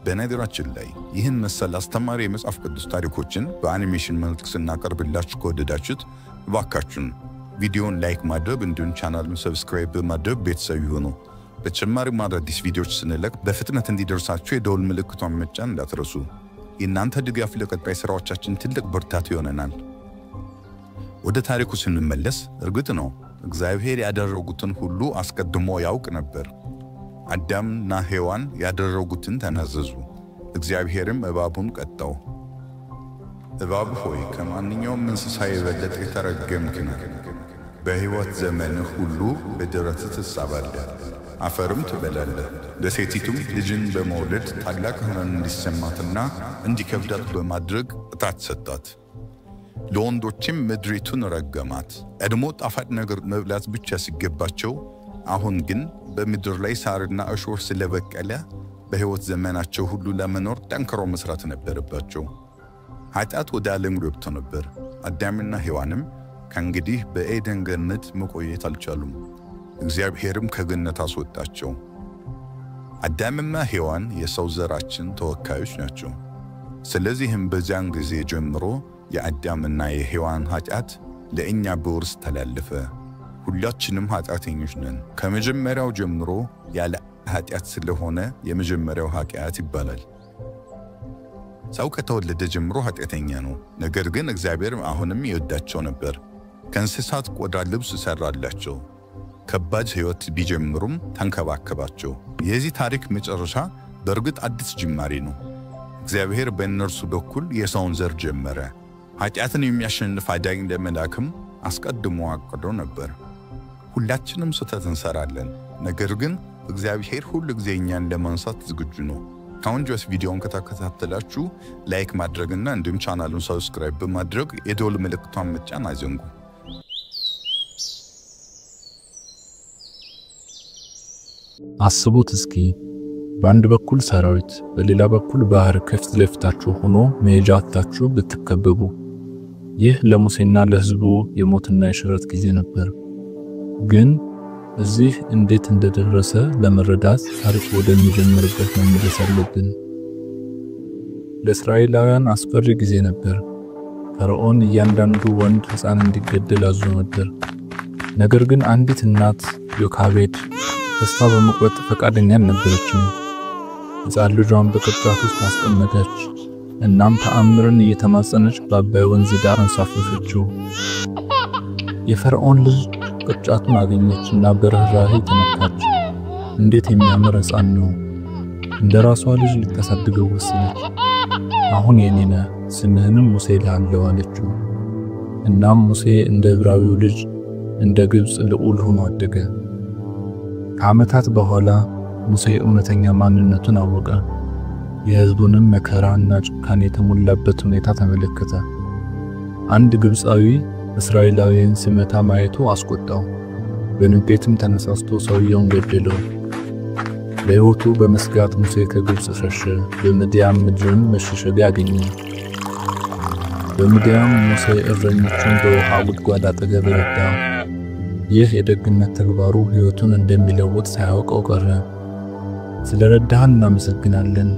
በነገራችን ላይ ይህን መሰል አስተማሪ የመጽሐፍ ቅዱስ ታሪኮችን በአኒሜሽን መልክ ስናቀርብላችሁ ከወደዳችሁት እባካችሁን ቪዲዮን ላይክ ማድረግ እንዲሁም ቻናሉን ሰብስክራይብ በማድረግ ቤተሰብ ይሁኑ። በተጨማሪም አዳዲስ ቪዲዮዎች ስንለቅ በፍጥነት እንዲደርሳችሁ የደወል ምልክቷን መጫን እንዳትረሱ። የእናንተ ድጋፍ ለቀጣይ ስራዎቻችን ትልቅ ብርታት ይሆነናል። ወደ ታሪኩ ስንመለስ እርግጥ ነው እግዚአብሔር ያደረጉትን ሁሉ አስቀድሞ ያውቅ ነበር። አዳምና ሔዋን ያደረጉትን ተናዘዙ። እግዚአብሔርም እባቡን ቀጣው። እባብ ሆይ ከማንኛውም እንስሳ የበለጠ የተረገምክ ነህ። በሕይወት ዘመንህ ሁሉ በደረትህ ትሳባለህ፣ አፈርም ትበላለህ። ለሴቲቱም ልጅን በመውለድ ታላቅ ሕመም እንዲሰማትና እንዲከብዳት በማድረግ ዕጣት ሰጣት። ለወንዶችም ምድሪቱን ረገማት። ቀድሞ ጣፋጭ ነገር መብላት ብቻ ሲገባቸው አሁን ግን በምድር ላይ ሳርና እሾህ ስለበቀለ በሕይወት ዘመናቸው ሁሉ ለመኖር ጠንክሮ መስራት ነበረባቸው። ኃጢአት ወደ ዓለም ገብቶ ነበር። አዳምና ሔዋንም ከእንግዲህ በኤደን ገነት መቆየት አልቻሉም። እግዚአብሔርም ከገነት አስወጣቸው። አዳምና ሔዋን የሰው ዘራችን ተወካዮች ናቸው። ስለዚህም በዚያን ጊዜ ጀምሮ የአዳምና የሔዋን ኃጢአት ለእኛ በውርስ ተላለፈ። ሁላችንም ኃጢአተኞች ነን። ከመጀመሪያው ጀምሮ ያለ ኃጢአት ስለሆነ የመጀመሪያው ኃጢአት ይባላል። ሰው ከተወለደ ጀምሮ ኃጢአተኛ ነው። ነገር ግን እግዚአብሔር አሁንም ይወዳቸው ነበር። ከእንስሳት ቆዳ ልብስ ሰራላቸው። ከባድ ሕይወት ቢጀምሩም ተንከባከባቸው። የዚህ ታሪክ መጨረሻ በእርግጥ አዲስ ጅማሬ ነው። እግዚአብሔር በእነርሱ በኩል የሰውን ዘር ጀመረ። ኃጢአትን የሚያሸንፍ አዳኝ ለመላክም አስቀድሞ አቅዶ ነበር። ሁላችንም ስህተት እንሰራለን። ነገር ግን እግዚአብሔር ሁሉ ጊዜ እኛን ለማንሳት ዝግጁ ነው። ካሁን ድረስ ቪዲዮውን ከተከታተላችሁ ላይክ ማድረግና እንዲሁም ቻናሉን ሰብስክራይብ በማድረግ የደወል ምልክቷን መጫን አይዘንጉ። አስቡት እስኪ በአንድ በኩል ሰራዊት፣ በሌላ በኩል ባህር ከፊት ለፊታችሁ ሆኖ መሄጃ አጥታችሁ ብትከበቡ። ይህ ለሙሴና ለሕዝቡ የሞትና የሽረት ጊዜ ነበር። ግን እዚህ እንዴት እንደደረሰ ለመረዳት ታሪክ ወደሚጀምርበት መመለስ አለብን። ለእስራኤላውያን አስፈሪ ጊዜ ነበር። ፈርዖን እያንዳንዱ ወንድ ሕፃን እንዲገደል አዞ ነበር። ነገር ግን አንዲት እናት ዮካቤድ ተስፋ በመቁረጥ ፈቃደኛ አልነበረችም። ሕፃን ልጇን በቅርጫት ውስጥ አስቀመጠች። እናም ተአምርን እየተማጸነች በአባይ ወንዝ ዳር አንሳፈፈችው። የፈርዖን ልጅ ቅርጫቱን አገኘችና በርህራሄ ተነካች። እንዴት የሚያምር ሕፃን ነው! እንደ ራሷ ልጅ ልታሳድገው ወሰነች። አሁን የኔ ነህ፣ ስምህንም ሙሴ እልሃለሁ አለችው። እናም ሙሴ እንደ ዕብራዊው ልጅ እንደ ግብፅ ልዑል ሆኖ አደገ። ከዓመታት በኋላ ሙሴ እውነተኛ ማንነቱን አወቀ። የሕዝቡንም መከራና ጭካኔ የተሞላበት ሁኔታ ተመለከተ። አንድ ግብፃዊ እስራኤላዊን ሲመታ ማየቱ አስቆጣው። በንዴትም ተነሳስቶ ሰውየውን ገደለው። ለሕይወቱ በመስጋት ሙሴ ከግብፅ ሸሸ። በምድያም ምድርም መሸሸጊያ አገኘ። በምድያም ሙሴ እረኞቹን በውሃ ጉድጓድ አጠገብ ረዳ። ይህ የደግነት ተግባሩ ሕይወቱን እንደሚለውጥ ሳያውቀው ቀረ። ስለረዳህን እናመሰግናለን።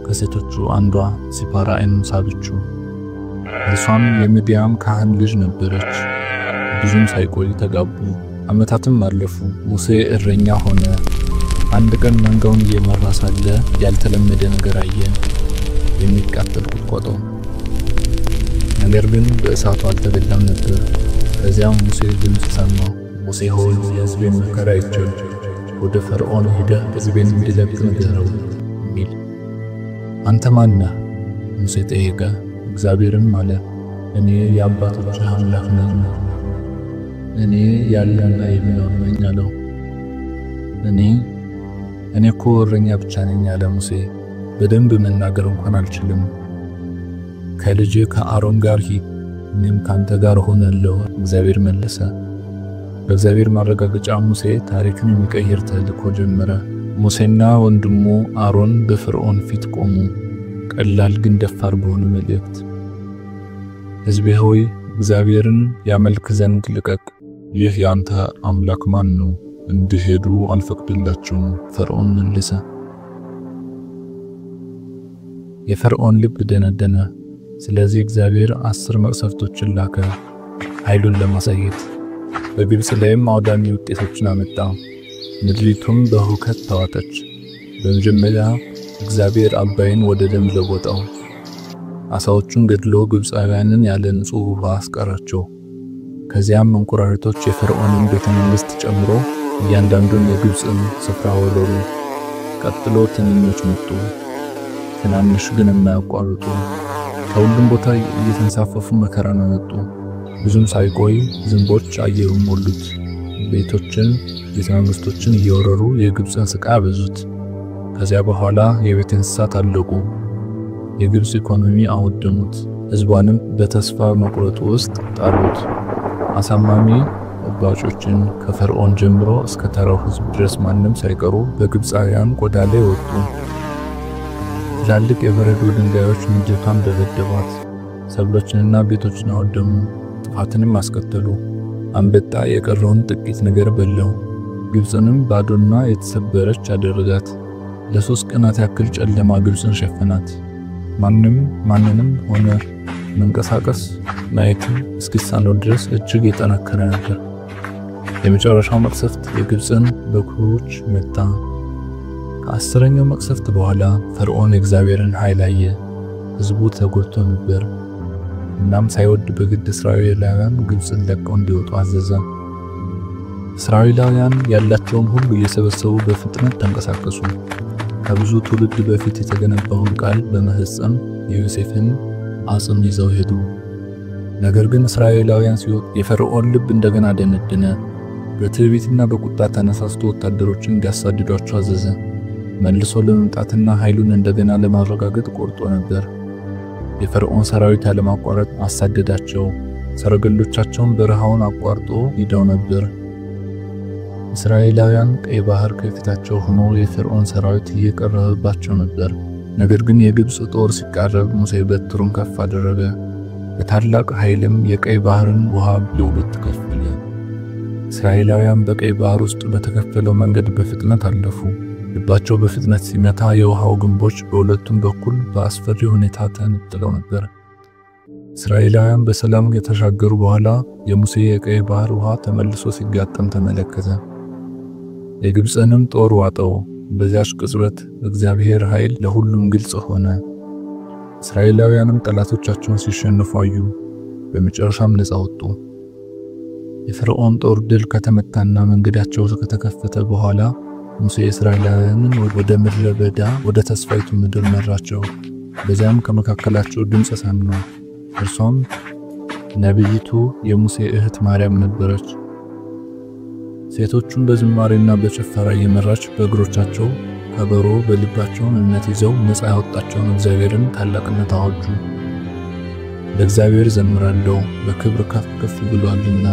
ከሴቶቹ አንዷ ሲፓራን ሳበችው። እርሷም የምድያም ካህን ልጅ ነበረች። ብዙም ሳይቆይ ተጋቡ። ዓመታትም አለፉ። ሙሴ እረኛ ሆነ። አንድ ቀን መንጋውን እየመራ ሳለ ያልተለመደ ነገር አየ። የሚቃጠል ቁጥቋጦ። ነገር ግን በእሳቱ አልተበላም ነበር። ከዚያም ሙሴ ድምፅ ሰማ። ሙሴ ሆይ የሕዝቤን መከራ አይቼው ወደ ፈርዖን ሄደህ ሕዝቤን እንዲለቅ ንገረው የሚል። አንተ ማን ነህ? ሙሴ ጠየቀ። እግዚአብሔርም አለ፣ እኔ የአባቶችህ አምላክ ነኝ። እኔ ያለና የሚኖር ነኝ አለው። እኔ እኮ እረኛ ብቻ ነኝ አለ ሙሴ። በደንብ መናገር እንኳን አልችልም። ከልጅ ከአሮን ጋር ሂድ፣ እኔም ካንተ ጋር ሆናለሁ። እግዚአብሔር መለሰ። በእግዚአብሔር ማረጋገጫ ሙሴ ታሪክን የሚቀይር ተልእኮ ጀመረ። ሙሴና ወንድሙ አሮን በፈርዖን ፊት ቆሙ። ቀላል ግን ደፋር በሆነ መልእክት፣ ሕዝቤ ሆይ እግዚአብሔርን ያመልክ ዘንድ ልቀቅ። ይህ ያንተ አምላክ ማን ነው? እንዲሄዱ አልፈቅድላቸውም። ፈርዖን መለሰ። የፈርዖን ልብ ደነደነ። ስለዚህ እግዚአብሔር 10 መቅሰፍቶችን ላከ ኃይሉን ለማሳየት። በግብጽ ላይም አውዳሚ ውጤቶችን አመጣ። ምድሪቱም በሁከት ተዋጠች። በመጀመሪያ እግዚአብሔር አባይን ወደ ደም ለወጠው። አሳዎቹን ገድሎ ግብጻውያንን ያለ ንጹህ ውሃ አስቀራቸው። ከዚያም እንቁራሪቶች የፈርዖንን ቤተ መንግስት ጨምሮ እያንዳንዱን የግብጽን ስፍራ ወረሩ። ቀጥሎ ትንኞች መጡ፣ ትናንሽ ግን የማያቋርጡ። ከሁሉም ቦታ እየተንሳፈፉ መከራን አመጡ። ብዙም ሳይቆይ ዝንቦች አየሩን ሞሉት። ቤቶችን፣ ቤተ መንግስቶችን እየወረሩ የግብጽን ስቃይ አበዙት። ከዚያ በኋላ የቤት እንስሳት አለቁ። የግብጽ ኢኮኖሚ አወደሙት። ህዝቧንም በተስፋ መቁረጥ ውስጥ ጣሉት። አሳማሚ እባጮችን ከፈርዖን ጀምሮ እስከ ተራው ህዝብ ድረስ ማንም ሳይቀሩ በግብጻውያን ቆዳ ላይ ወጡ። ትላልቅ የበረዶ ድንጋዮች ምድሪቷን ደበደቧት። ሰብሎችንና ቤቶችን አወደሙ፣ ጥፋትንም አስከተሉ። አንበጣ የቀረውን ጥቂት ነገር በላው። ግብጽንም ባዶና የተሰበረች አደረጋት። ለ3 ቀናት ያክል ጨለማ ግብጽን ሸፈናት። ማንንም ሆነ መንቀሳቀስ ማየትም እስኪሳነው ድረስ እጅግ የጠነከረ ነበር። የመጨረሻው መቅሰፍት የግብጽን በኩሮች መታ። ከ10ኛው መቅሰፍት በኋላ ፈርዖን የእግዚአብሔርን ኃይል አየ። ህዝቡ ተጎድቶ ነበር። እናም ሳይወድ በግድ እስራኤላውያን ግብጽን ለቀው እንዲወጡ አዘዘ። እስራኤላውያን ያላቸውን ሁሉ እየሰበሰቡ በፍጥነት ተንቀሳቀሱ። ከብዙ ትውልድ በፊት የተገነባውን ቃል በመፈጸም የዮሴፍን አጽም ይዘው ሄዱ። ነገር ግን እስራኤላውያን ሲወጡ የፈርዖን ልብ እንደገና ደነደነ። በትዕቢትና በቁጣ ተነሳስቶ ወታደሮችን እንዲያሳድዷቸው አዘዘ። መልሶ ለመምጣትና ኃይሉን እንደገና ለማረጋገጥ ቆርጦ ነበር። የፈርዖን ሰራዊት ያለማቋረጥ አሳደዳቸው። ሰረገሎቻቸውን በረሃውን አቋርጦ ሄደው ነበር። እስራኤላውያን ቀይ ባህር ከፊታቸው ሆኖ የፈርዖን ሰራዊት እየቀረበባቸው ነበር። ነገር ግን የግብጽ ጦር ሲቃረብ ሙሴ በትሩን ከፍ አደረገ። በታላቅ ኃይልም የቀይ ባህርን ውሃ ለሁለት ተከፈለ። እስራኤላውያን በቀይ ባህር ውስጥ በተከፈለው መንገድ በፍጥነት አለፉ። ልባቸው በፍጥነት ሲመታ የውሃው ግንቦች በሁለቱም በኩል በአስፈሪ ሁኔታ ተነጥለው ነበር። እስራኤላውያን በሰላም ከተሻገሩ በኋላ የሙሴ የቀይ ባህር ውሃ ተመልሶ ሲጋጠም ተመለከተ። የግብጽንም ጦር ዋጠው። በዚያች ቅጽበት እግዚአብሔር ኃይል ለሁሉም ግልጽ ሆነ። እስራኤላውያንም ጠላቶቻቸውን ሲሸነፉ አዩ። በመጨረሻም ነፃ ወጡ። የፈርዖን ጦር ድል ከተመታና መንገዳቸው ከተከፈተ በኋላ ሙሴ እስራኤላውያንን ወደ ምድረ በዳ ወደ ተስፋይቱ ምድር መራቸው። በዚያም ከመካከላቸው ድምጽ ሰማ። እርሷም ነብይቱ የሙሴ እህት ማርያም ነበረች። ሴቶቹም በዝማሬና በጭፈራ እየመራች በእግሮቻቸው ከበሮ በልባቸው እምነት ይዘው ነፃ ያወጣቸውን እግዚአብሔርን ታላቅነት አወጁ። ለእግዚአብሔር ዘምራለሁ፣ በክብር ከፍ ከፍ ብሏልና፣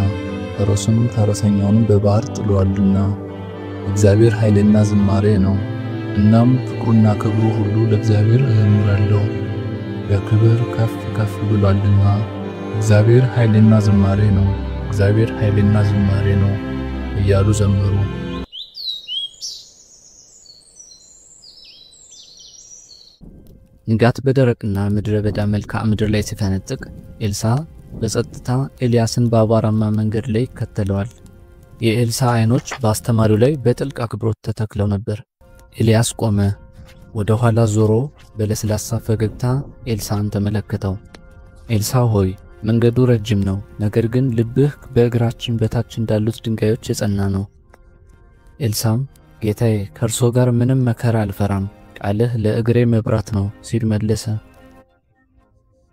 ፈረሱንም ፈረሰኛውንም በባህር ጥሏልና። እግዚአብሔር ኃይልና ዝማሬ ነው። እናም ፍቅሩና ክብሩ ሁሉ ለእግዚአብሔር እዘምራለሁ። በክብር ከፍ ከፍ ብሏልና። እግዚአብሔር ኃይልና ዝማሬ ነው፣ እግዚአብሔር ኃይልና ዝማሬ ነው እያሉ ዘመሩ። ንጋት በደረቅና ምድረ በዳ መልክዓ ምድር ላይ ሲፈነጥቅ ኤልሳ በጸጥታ ኤልያስን በአቧራማ መንገድ ላይ ከተለዋል። የኤልሳ አይኖች በአስተማሪው ላይ በጥልቅ አክብሮት ተተክለው ነበር። ኤልያስ ቆመ። ወደ ኋላ ዞሮ በለስላሳ ፈገግታ ኤልሳን ተመለከተው። ኤልሳ ሆይ መንገዱ ረጅም ነው፣ ነገር ግን ልብህ በእግራችን በታች እንዳሉት ድንጋዮች የጸና ነው። ኤልሳም ጌታዬ ከእርሶ ጋር ምንም መከራ አልፈራም፣ ቃልህ ለእግሬ መብራት ነው ሲል መለሰ።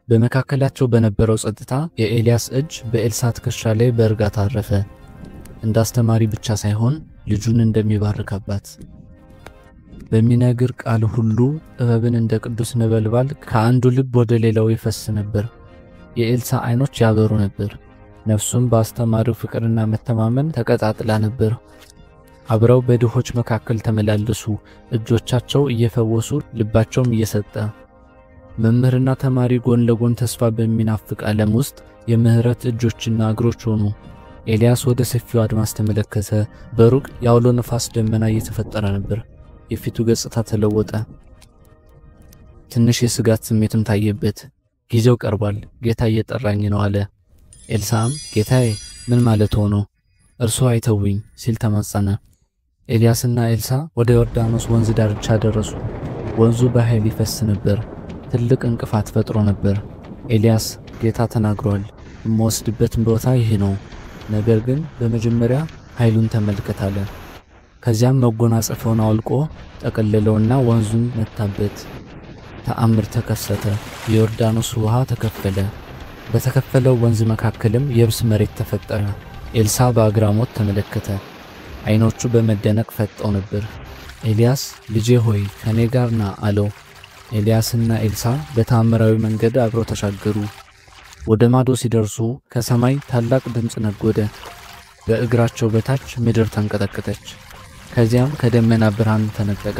በመካከላቸው በነበረው ጸጥታ የኤልያስ እጅ በኤልሳ ትከሻ ላይ በእርጋታ አረፈ። እንደ አስተማሪ ብቻ ሳይሆን ልጁን እንደሚባርክ አባት። በሚነግር ቃል ሁሉ ጥበብን እንደ ቅዱስ ነበልባል ከአንዱ ልብ ወደ ሌላው ይፈስ ነበር። የኤልሳ አይኖች ያበሩ ነበር። ነፍሱም በአስተማሪው ፍቅርና መተማመን ተቀጣጥላ ነበር። አብረው በድሆች መካከል ተመላለሱ፣ እጆቻቸው እየፈወሱ ልባቸውም እየሰጠ። መምህርና ተማሪ ጎን ለጎን ተስፋ በሚናፍቅ ዓለም ውስጥ የምህረት እጆችና እግሮች ሆኑ። ኤልያስ ወደ ሰፊው አድማስ ተመለከተ። በሩቅ ያውሎ ነፋስ ደመና እየተፈጠረ ነበር። የፊቱ ገጽታ ተለወጠ። ትንሽ የስጋት ስሜትም ታየበት። ጊዜው ቀርቧል፣ ጌታ እየጠራኝ ነው አለ። ኤልሳዕም ጌታዬ ምን ማለት ሆኖ? እርሱ አይተውኝ ሲል ተማጸነ። ኤልያስና ኤልሳዕ ወደ ዮርዳኖስ ወንዝ ዳርቻ ደረሱ። ወንዙ በኃይል ይፈስ ነበር፣ ትልቅ እንቅፋት ፈጥሮ ነበር። ኤልያስ ጌታ ተናግሯል፣ የምወስድበትን ቦታ ይህ ነው፣ ነገር ግን በመጀመሪያ ኃይሉን ተመልከት አለ። ከዚያም መጎናጸፊያውን አውልቆ ጠቀለለውና ወንዙን መታበት። ተአምር ተከሰተ። የዮርዳኖስ ውሃ ተከፈለ። በተከፈለው ወንዝ መካከልም የብስ መሬት ተፈጠረ። ኤልሳዕ በአግራሞት ተመለከተ። ዓይኖቹ በመደነቅ ፈጠው ነበር። ኤልያስ ልጄ ሆይ ከኔ ጋር ና አለው። ኤልያስና ኤልሳዕ በተአምራዊ መንገድ አብረው ተሻገሩ። ወደ ማዶ ሲደርሱ ከሰማይ ታላቅ ድምፅ ነጎደ። በእግራቸው በታች ምድር ተንቀጠቀጠች። ከዚያም ከደመና ብርሃን ተነጠቀ።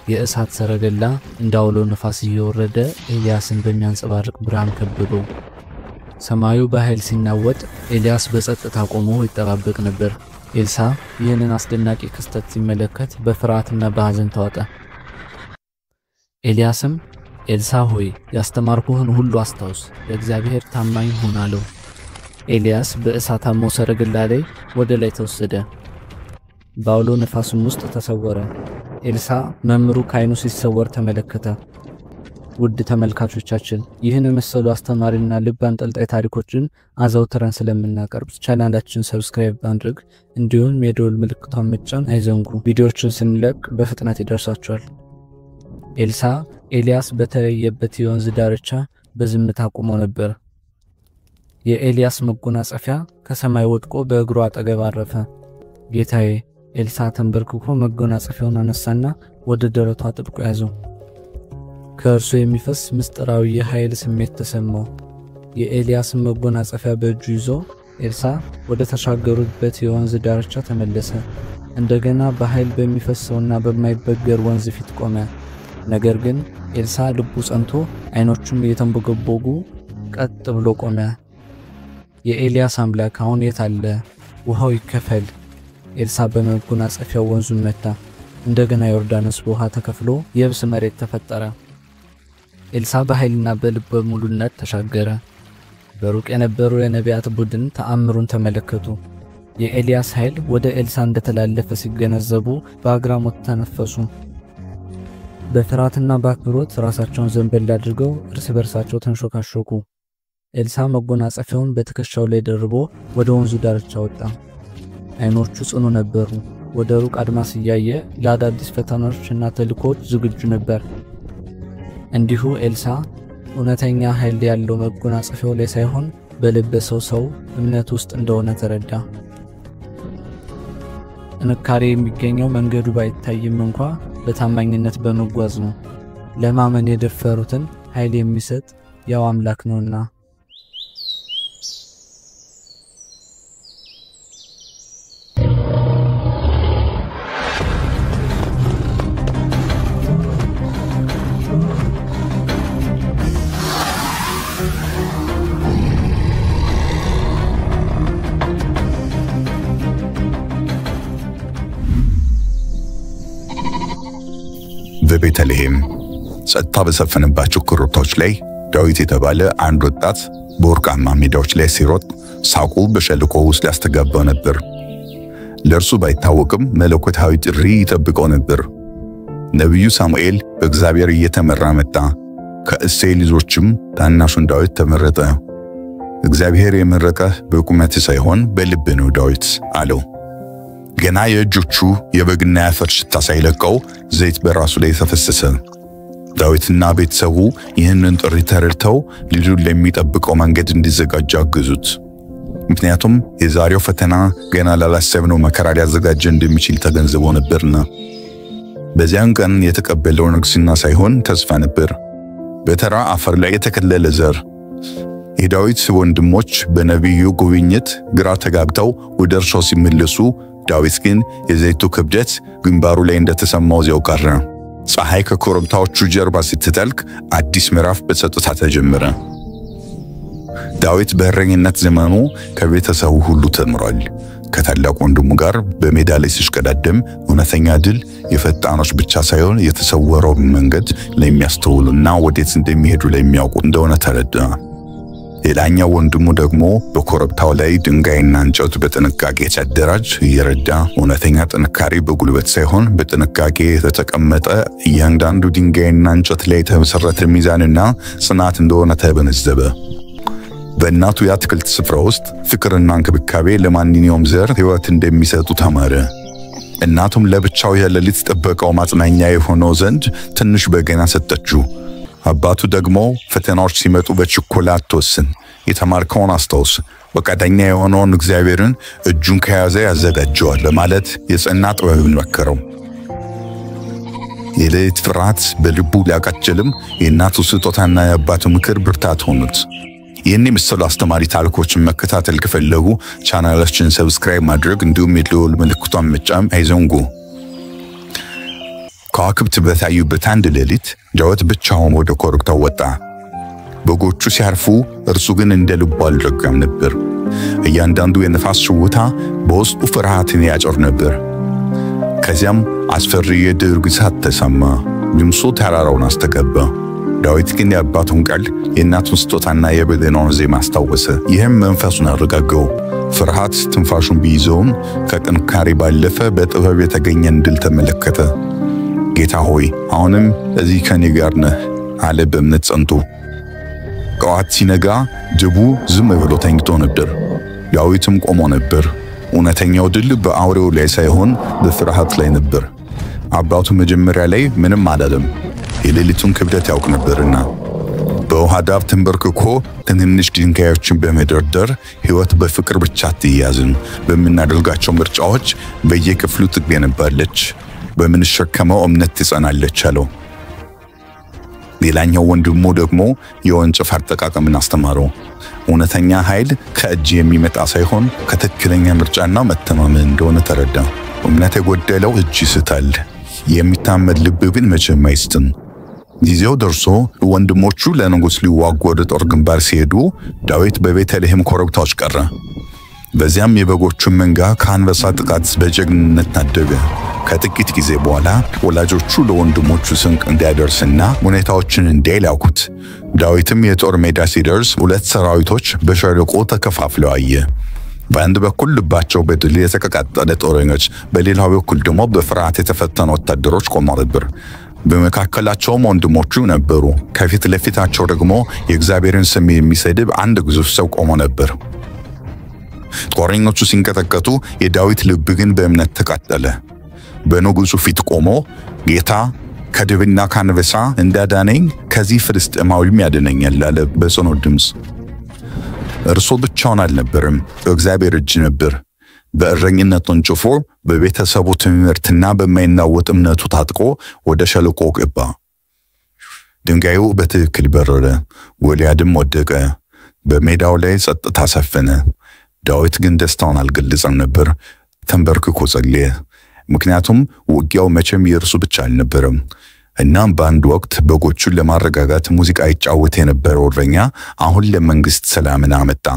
የእሳት ሰረገላ እንዳውሎ ነፋስ እየወረደ ኤልያስን በሚያንጸባርቅ ብርሃን ከበበው። ሰማዩ በኃይል ሲናወጥ ኤልያስ በጸጥታ ቆሞ ይጠባበቅ ነበር። ኤልሳዕ ይህንን አስደናቂ ክስተት ሲመለከት በፍርሃትና በሐዘን ተዋጠ። ኤልያስም ኤልሳዕ ሆይ ያስተማርኩህን ሁሉ አስታውስ፣ ለእግዚአብሔር ታማኝ ሁን አለው። ኤልያስ በእሳታማው ሰረገላ ላይ ወደ ላይ ተወሰደ፣ በአውሎ ነፋስም ውስጥ ተሰወረ። ኤልሳዕ መምህሩ ከዓይኑ ሲሰወር ተመለከተ። ውድ ተመልካቾቻችን ይህን መሰሉ አስተማሪና ልብ አንጠልጣይ ታሪኮችን አዘውትረን ስለምናቀርብ ቻናላችን ሰብስክራይብ ማድረግ እንዲሁም የደወል ምልክቷን መጫን አይዘንጉ። ቪዲዮዎችን ስንለቅ በፍጥነት ይደርሳችኋል። ኤልሳዕ ኤልያስ በተለየበት የወንዝ ዳርቻ በዝምታ ቆሞ ነበር። የኤልያስ መጎናጸፊያ ከሰማይ ወድቆ በእግሩ አጠገብ አረፈ። ጌታዬ! ኤልሳዕ ተንበርክኮ መጎናጸፊያውን አነሳና ወደ ደረቱ አጥብቆ ያዘው። ከእርሱ የሚፈስ ምስጢራዊ የኃይል ስሜት ተሰማው። የኤልያስን መጎናጸፊያ በእጁ ይዞ ኤልሳዕ ወደ ተሻገሩበት የወንዝ ዳርቻ ተመለሰ። እንደገና በኃይል በሚፈሰውና በማይበገር ወንዝ ፊት ቆመ። ነገር ግን ኤልሳዕ ልቡ ጸንቶ ዓይኖቹም እየተንቦገቦጉ ቀጥ ብሎ ቆመ። የኤልያስ አምላክ አሁን የት አለ? ውሃው ይከፈል። ኤልሳዕ በመጎናጸፊያው ወንዙን መታ። እንደገና ዮርዳኖስ በውሃ ተከፍሎ የብስ መሬት ተፈጠረ። ኤልሳዕ በኃይልና በልበ ሙሉነት ተሻገረ። በሩቅ የነበሩ የነቢያት ቡድን ተአምሩን ተመለከቱ። የኤልያስ ኃይል ወደ ኤልሳዕ እንደተላለፈ ሲገነዘቡ በአግራሞት ተነፈሱ። በፍርሃትና በአክብሮት ራሳቸውን ዘንበል አድርገው እርስ በርሳቸው ተንሾካሾኩ። ኤልሳዕ መጎናጸፊያውን በትከሻው ላይ ደርቦ ወደ ወንዙ ዳርቻ ወጣ። ዓይኖቹ ጽኑ ነበሩ። ወደ ሩቅ አድማስ እያየ ለአዳዲስ ፈተናዎችና ተልእኮች ዝግጁ ነበር። እንዲሁ ኤልሳዕ እውነተኛ ኃይል ያለው መጎናጸፊያው ላይ ሳይሆን በለበሰው ሰው እምነት ውስጥ እንደሆነ ተረዳ። ጥንካሬ የሚገኘው መንገዱ ባይታይም እንኳ በታማኝነት በመጓዝ ነው። ለማመን የደፈሩትን ኃይል የሚሰጥ ያው አምላክ ነውና። በቤተልሔም ጸጥታ በሰፈነባቸው ኮረብታዎች ላይ ዳዊት የተባለ አንድ ወጣት በወርቃማ ሜዳዎች ላይ ሲሮጥ ሳቁ በሸለቆ ውስጥ ያስተጋባው ነበር። ለእርሱ ባይታወቅም መለኮታዊ ጥሪ ይጠብቀው ነበር። ነቢዩ ሳሙኤል በእግዚአብሔር እየተመራ መጣ። ከእሴይ ልጆችም ታናሹን ዳዊት ተመረጠ። እግዚአብሔር የመረጠህ በቁመት ሳይሆን በልብ ነው ዳዊት አለው። ገና የእጆቹ የበግና የአፈር ሽታ ሳይለቀው ዘይት በራሱ ላይ ተፈሰሰ። ዳዊትና ቤተሰቡ ይህንን ጥሪ ተረድተው ልጁን ለሚጠብቀው መንገድ እንዲዘጋጅ አገዙት። ምክንያቱም የዛሬው ፈተና ገና ላላሰብነው መከራ ሊያዘጋጀ እንደሚችል ተገንዝቦ ነበርና። በዚያን ቀን የተቀበለው ንግስና ሳይሆን ተስፋ ነበር፣ በተራ አፈር ላይ የተከለለ ዘር። የዳዊት ወንድሞች በነቢዩ ጉብኝት ግራ ተጋብተው ወደ እርሻው ሲመለሱ፣ ዳዊት ግን የዘይቱ ክብደት ግንባሩ ላይ እንደተሰማው ዚያው ቀረ። ፀሐይ ከኮረብታዎቹ ጀርባ ስትጠልቅ አዲስ ምዕራፍ በጸጥታ ተጀመረ። ዳዊት በእረኝነት ዘመኑ ከቤተሰቡ ሁሉ ተምሯል። ከታላቅ ወንድሙ ጋር በሜዳ ላይ ሲሽቀዳደም እውነተኛ ድል የፈጣኖች ብቻ ሳይሆን የተሰወረው መንገድ ለሚያስተውሉና ወዴት እንደሚሄዱ ለሚያውቁ እንደሆነ ተረዳ። ሌላኛው ወንድሙ ደግሞ በኮረብታው ላይ ድንጋይና እንጨት በጥንቃቄ ሲያደራጅ እየረዳ እውነተኛ ጥንካሬ በጉልበት ሳይሆን በጥንቃቄ የተቀመጠ እያንዳንዱ ድንጋይና እንጨት ላይ የተመሰረተ ሚዛንና ጽናት እንደሆነ ተገነዘበ። በእናቱ የአትክልት ስፍራ ውስጥ ፍቅርና እንክብካቤ ለማንኛውም ዘር ሕይወት እንደሚሰጡ ተማረ። እናቱም ለብቻው የሌሊት ጥበቃው ማጽናኛ የሆነው ዘንድ ትንሽ በገና ሰጠችው። አባቱ ደግሞ ፈተናዎች ሲመጡ በችኮላ አትወስን፣ የተማርከውን አስታውስ፣ በቀደኛ የሆነውን እግዚአብሔርን እጁን ከያዘ ያዘጋጀዋል በማለት የጸና ጥበብን መከረው። የሌሊት ፍርሃት በልቡ ሊያቃጭልም የእናቱ ስጦታና የአባቱ ምክር ብርታት ሆኑት። ይህን የመሰሉ አስተማሪ ታሪኮችን መከታተል ከፈለጉ ቻናላችንን ሰብስክራይብ ማድረግ እንዲሁም የደወል ምልክቱን መጫን አይዘንጉ። ከዋክብት በታዩበት አንድ ሌሊት ዳዊት ብቻውን ወደ ኮረብታው ወጣ። በጎቹ ሲያርፉ እርሱ ግን እንደ ልቡ አልረጋም ነበር። እያንዳንዱ የነፋስ ሽውታ በውስጡ ፍርሃትን ያጭር ነበር። ከዚያም አስፈሪ የድር ግሳት ተሰማ። ድምፁ ተራራውን አስተጋባ። ዳዊት ግን የአባቱን ቃል የእናቱን ስጦታና የበደናውን ዜማ አስታወሰ። ይህም መንፈሱን አረጋጋው። ፍርሃት ትንፋሹን ቢይዘውም ከጥንካሬ ባለፈ በጥበብ የተገኘን ድል ተመለከተ። ጌታ ሆይ አሁንም እዚህ ከኔ ጋር ነህ አለ በእምነት ጸንቶ። ጠዋት ሲነጋ ጅቡ ዝም ብሎ ተኝቶ ነበር። ዳዊትም ቆሞ ነበር። እውነተኛው ድል በአውሬው ላይ ሳይሆን በፍርሃት ላይ ነበር። አባቱ መጀመሪያ ላይ ምንም አላለም፣ የሌሊቱን ክብደት ያውቅ ነበርና። በውሃ ዳር ተንበርክኮ ትንንሽ ድንጋዮችን በመደርደር ሕይወት በፍቅር ብቻ አትያዝም፣ በምናደርጋቸው ምርጫዎች በየክፍሉ ትገነባለች፣ በምንሸከመው እምነት ትጸናለች አለው። ሌላኛው ወንድሙ ደግሞ የወንጭፍ አጠቃቀምን አስተማረው። እውነተኛ ኃይል ከእጅ የሚመጣ ሳይሆን ከትክክለኛ ምርጫና መተማመን እንደሆነ ተረዳ። እምነት የጎደለው እጅ ይስታል፣ የሚታመን ልብ ግን መቼም አይስትም። ጊዜው ደርሶ ወንድሞቹ ለንጉሥ ሊዋጉ ወደ ጦር ግንባር ሲሄዱ ዳዊት በቤተልሔም ኮረብታዎች ቀረ። በዚያም የበጎቹን መንጋ ከአንበሳ ጥቃት በጀግንነት ታደገ። ከጥቂት ጊዜ በኋላ ወላጆቹ ለወንድሞቹ ስንቅ እንዲያደርስና ሁኔታዎችን እንዲያውቁት። ዳዊትም የጦር ሜዳ ሲደርስ ሁለት ሰራዊቶች በሸለቆ ተከፋፍለው አየ። በአንድ በኩል ልባቸው በድል የተቀጣጠለ ጦረኞች፣ በሌላው በኩል ደግሞ በፍርሃት የተፈተኑ ወታደሮች ቆመው ነበር። በመካከላቸውም ወንድሞቹ ነበሩ። ከፊት ለፊታቸው ደግሞ የእግዚአብሔርን ስም የሚሰድብ አንድ ግዙፍ ሰው ቆሞ ነበር። ጦረኞቹ ሲንቀጠቀጡ የዳዊት ልብ ግን በእምነት ተቃጠለ። በንጉሡ ፊት ቆሞ ጌታ ከድብና ከአንበሳ እንዳዳነኝ ከዚህ ፍልስጥኤማዊም ያድነኛል አለ በጽኑ ድምፅ። እርሱ ብቻውን አልነበረም፣ በእግዚአብሔር እጅ ነበር። በእረኝነት ወንጭፎ በቤተሰቡ ትምህርትና በማይናወጥ እምነቱ ታጥቆ ወደ ሸለቆ ገባ። ድንጋዩ በትክክል በረረ፣ ጎልያድም ወደቀ። በሜዳው ላይ ጸጥታ ሰፈነ። ዳዊት ግን ደስታውን አልገለጸም ነበር። ተንበርክኮ ጸለየ። ምክንያቱም ውጊያው መቼም የእርሱ ብቻ አልነበረም። እናም በአንድ ወቅት በጎቹን ለማረጋጋት ሙዚቃ ይጫወት የነበረው እረኛ አሁን ለመንግስት ሰላምን አመጣ።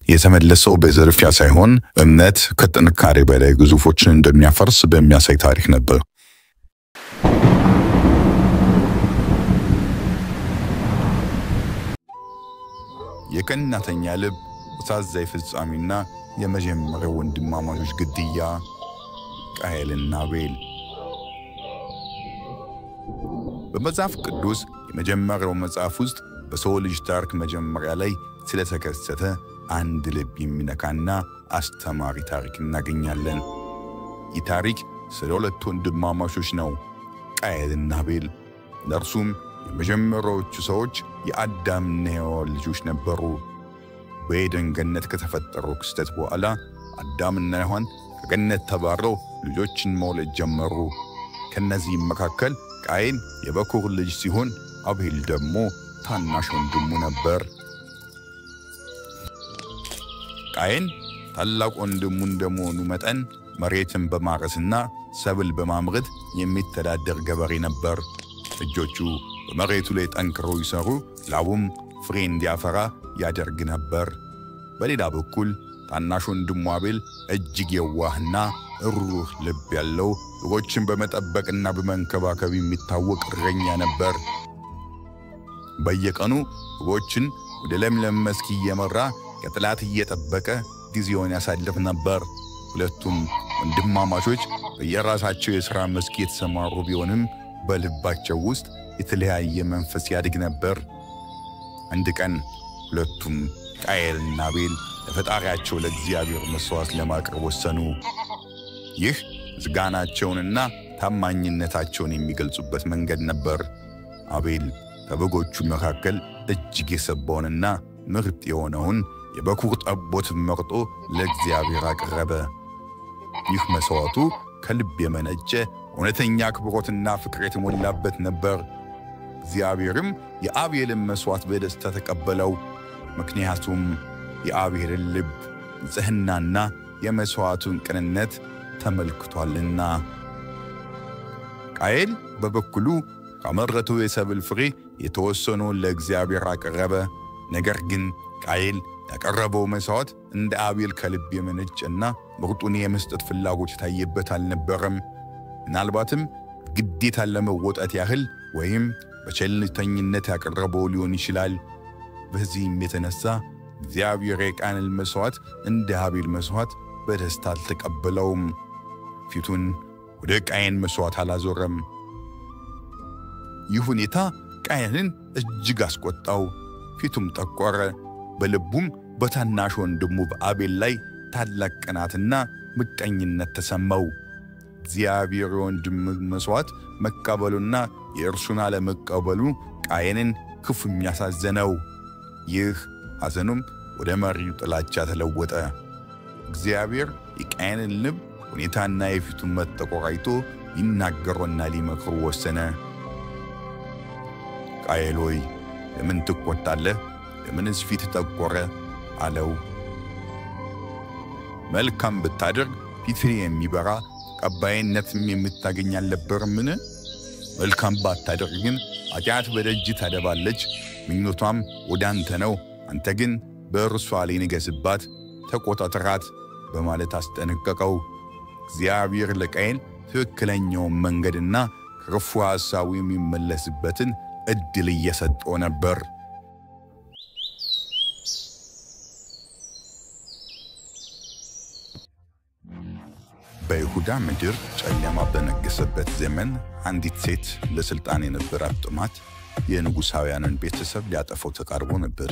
የተመለሰው በዝርፊያ ሳይሆን እምነት ከጥንካሬ በላይ ግዙፎችን እንደሚያፈርስ በሚያሳይ ታሪክ ነበር። የቀናተኛ ልብ አሳዛኝ ፍጻሜና የመጀመሪያው ወንድማማቾች ግድያ ቃየልና አቤል። በመጽሐፍ ቅዱስ የመጀመሪያው መጽሐፍ ውስጥ በሰው ልጅ ታሪክ መጀመሪያ ላይ ስለተከሰተ አንድ ልብ የሚነካና አስተማሪ ታሪክ እናገኛለን። ይህ ታሪክ ስለ ሁለት ወንድማማቾች ነው፣ ቃየልና አቤል። ለእርሱም የመጀመሪያዎቹ ሰዎች የአዳምና ሔዋን ልጆች ነበሩ። በኤደን ገነት ከተፈጠረው ክስተት በኋላ አዳምና ሔዋን ከገነት ተባረው ልጆችን መውለድ ጀመሩ። ከነዚህም መካከል ቃየን የበኩር ልጅ ሲሆን አቤል ደግሞ ታናሽ ወንድሙ ነበር። ቃየን ታላቅ ወንድሙ እንደመሆኑ መጠን መሬትን በማረስና ሰብል በማምረት የሚተዳደር ገበሬ ነበር። እጆቹ በመሬቱ ላይ ጠንክረው ይሰሩ፣ ላቡም ፍሬ እንዲያፈራ ያደርግ ነበር። በሌላ በኩል ታናሽ ወንድሙ አቤል እጅግ የዋህና ሩህ ልብ ያለው በጎችን በመጠበቅና በመንከባከብ የሚታወቅ እረኛ ነበር። በየቀኑ በጎችን ወደ ለምለም መስክ እየመራ ከጠላት እየጠበቀ ጊዜውን ያሳልፍ ነበር። ሁለቱም ወንድማማቾች በየራሳቸው የሥራ መስክ የተሰማሩ ቢሆንም በልባቸው ውስጥ የተለያየ መንፈስ ያድግ ነበር። አንድ ቀን ሁለቱም ቃየልና አቤል ለፈጣሪያቸው ለእግዚአብሔር መስዋዕት ለማቅረብ ወሰኑ። ይህ ምስጋናቸውንና ታማኝነታቸውን የሚገልጹበት መንገድ ነበር። አቤል ከበጎቹ መካከል እጅግ የሰባውንና ምርጥ የሆነውን የበኩር ጠቦት መርጦ ለእግዚአብሔር አቀረበ። ይህ መስዋዕቱ ከልብ የመነጨ እውነተኛ አክብሮትና ፍቅር የተሞላበት ነበር። እግዚአብሔርም የአቤልን መስዋዕት በደስታ ተቀበለው። ምክንያቱም የአቤልን ልብ ንጽሕናና የመስዋዕቱን ቅንነት ተመልክቷልና። ቃየል በበኩሉ ካመረተው የሰብል ፍሬ የተወሰነውን ለእግዚአብሔር አቀረበ። ነገር ግን ቃየል ያቀረበው መስዋዕት እንደ አቤል ከልብ የመነጨና ምርጡን የመስጠት ፍላጎት የታየበት አልነበረም። ምናልባትም ግዴታን ለመወጣት ያህል ወይም በቸልተኝነት ያቀረበው ሊሆን ይችላል። በዚህም የተነሳ እግዚአብሔር የቃየልን መስዋዕት እንደ አቤል መስዋዕት በደስታ አልተቀበለውም። ፊቱን ወደ ቃየል መስዋዕት አላዞረም። ይህ ሁኔታ ቃየልን እጅግ አስቆጣው። ፊቱም ጠቆረ። በልቡም በታናሽ ወንድሙ በአቤል ላይ ታላቅ ቅናትና ምቀኝነት ተሰማው። እግዚአብሔር የወንድሙን መስዋዕት መቀበሉና የእርሱን አለመቀበሉ ቃየልን ክፉኛ አሳዘነው። ይህ ሐዘኑም ወደ መሪር ጥላቻ ተለወጠ። እግዚአብሔር የቃየልን ልብ ሁኔታና የፊቱን መጠቆር አይቶ ሊናገረውና ሊመክረው ወሰነ። ቃየል ሆይ ለምን ትቆጣለህ? ለምንስ ፊትህ ጠቆረ? አለው። መልካም ብታደርግ ፊትህ የሚበራ ተቀባይነትም የምታገኝ አልነበረምን? መልካም ባታደርግ ግን ኃጢአት በደጅ ታደባለች፣ ምኞቷም ወደ አንተ ነው። አንተ ግን በእርሷ ላይ ንገሥባት፣ ተቆጣጠራት በማለት አስጠነቀቀው። እግዚአብሔር ለቃየል ትክክለኛውን መንገድና ከክፉ ሐሳቡ የሚመለስበትን ዕድል እየሰጠው ነበር። በይሁዳ ምድር ጨለማ በነገሰበት ዘመን አንዲት ሴት ለስልጣን የነበራት ጥማት የንጉሳውያንን ቤተሰብ ሊያጠፋው ተቃርቦ ነበር።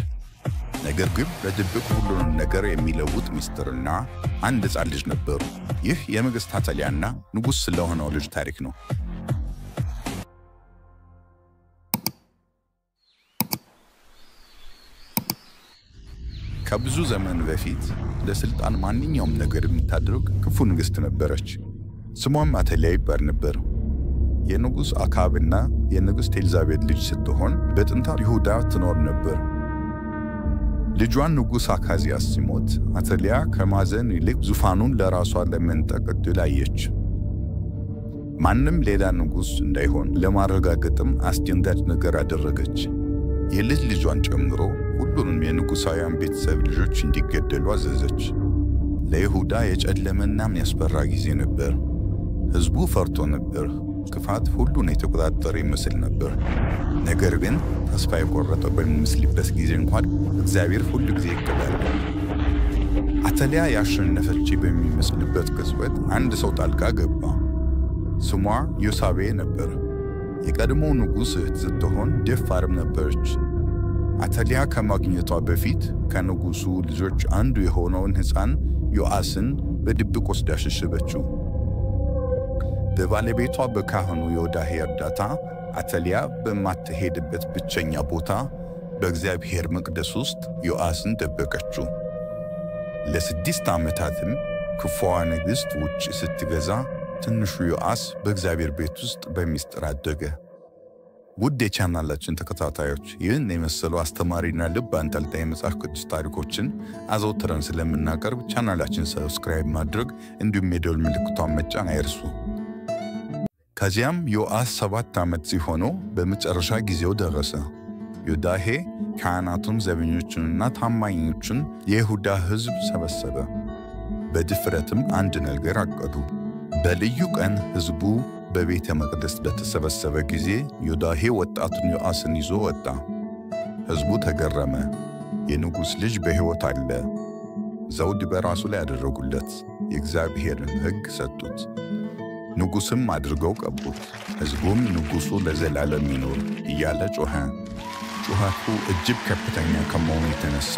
ነገር ግን በድብቅ ሁሉንም ነገር የሚለውጥ ሚስጥርና አንድ ሕፃን ልጅ ነበሩ። ይህ የንግሥት አተሊያና ንጉሥ ስለሆነው ልጅ ታሪክ ነው። ከብዙ ዘመን በፊት ለስልጣን ማንኛውም ነገር የምታደርግ ክፉ ንግሥት ነበረች። ስሟም አተሊያ ይባል ነበር። የንጉሥ አካብና የንግሥት ኤልዛቤት ልጅ ስትሆን በጥንታዊ ይሁዳ ትኖር ነበር። ልጇን ንጉሥ አካዝያስ ሲሞት አተሊያ ከማዘን ይልቅ ዙፋኑን ለራሷ ለመንጠቅ ዕድል አየች። ማንም ሌላ ንጉሥ እንዳይሆን ለማረጋገጥም አስደንጋጭ ነገር አደረገች። የልጅ ልጇን ጨምሮ ሁሉንም የንጉሳውያን ቤተሰብ ልጆች እንዲገደሉ አዘዘች። ለይሁዳ የጨለመናም ያስፈራ ጊዜ ነበር። ሕዝቡ ፈርቶ ነበር። ክፋት ሁሉን የተቆጣጠረ ይመስል ነበር። ነገር ግን ተስፋ የቆረጠ በሚመስልበት ጊዜ እንኳን እግዚአብሔር ሁሉ ጊዜ ይቀበላል። አተሊያ ያሸነፈች በሚመስልበት ቅጽበት አንድ ሰው ጣልቃ ገባ። ስሟ ዮሳቤ ነበር። የቀድሞ ንጉሥ እህት ስትሆን ደፋርም ነበረች። አተሊያ ከማግኘቷ በፊት ከንጉሡ ልጆች አንዱ የሆነውን ሕፃን ዮአስን በድብቅ ወስዳ ሸሸበችው። በባለቤቷ በካህኑ ዮዳሄ እርዳታ አተሊያ በማትሄድበት ብቸኛ ቦታ በእግዚአብሔር መቅደስ ውስጥ ዮአስን ደበቀችው። ለ6 ዓመታትም ክፉዋ ንግሥት ውጭ ስትገዛ ትንሹ ዮአስ በእግዚአብሔር ቤት ውስጥ በሚስጥር አደገ። ውድ የቻናላችን ተከታታዮች ይህን የመሰሉ አስተማሪና ልብ አንጠልጣይ መጽሐፍ ቅዱስ ታሪኮችን አዘውትረን ስለምናቀርብ ቻናላችን ሰብስክራይብ ማድረግ እንዲሁም የደወል ምልክቷን መጫን አይርሱ። ከዚያም ዮአስ 7 ዓመት ሲሆነው በመጨረሻ ጊዜው ደረሰ። ዮዳሄ ካህናቱን፣ ዘበኞቹንና ታማኞቹን የይሁዳ ሕዝብ ሰበሰበ። በድፍረትም አንድ ነገር አቀዱ። በልዩ ቀን ሕዝቡ በቤተ መቅደስ በተሰበሰበ ጊዜ ዮዳሄ ወጣቱን ዮአስን ይዞ ወጣ። ሕዝቡ ተገረመ። የንጉሥ ልጅ በሕይወት አለ። ዘውድ በራሱ ላይ ያደረጉለት፣ የእግዚአብሔርን ሕግ ሰጡት። ንጉሥም አድርገው ቀቡት። ሕዝቡም ንጉሡ ለዘላለም ይኑር እያለ ጮኸ። ጩኸቱ እጅግ ከፍተኛ ከመሆኑ የተነሳ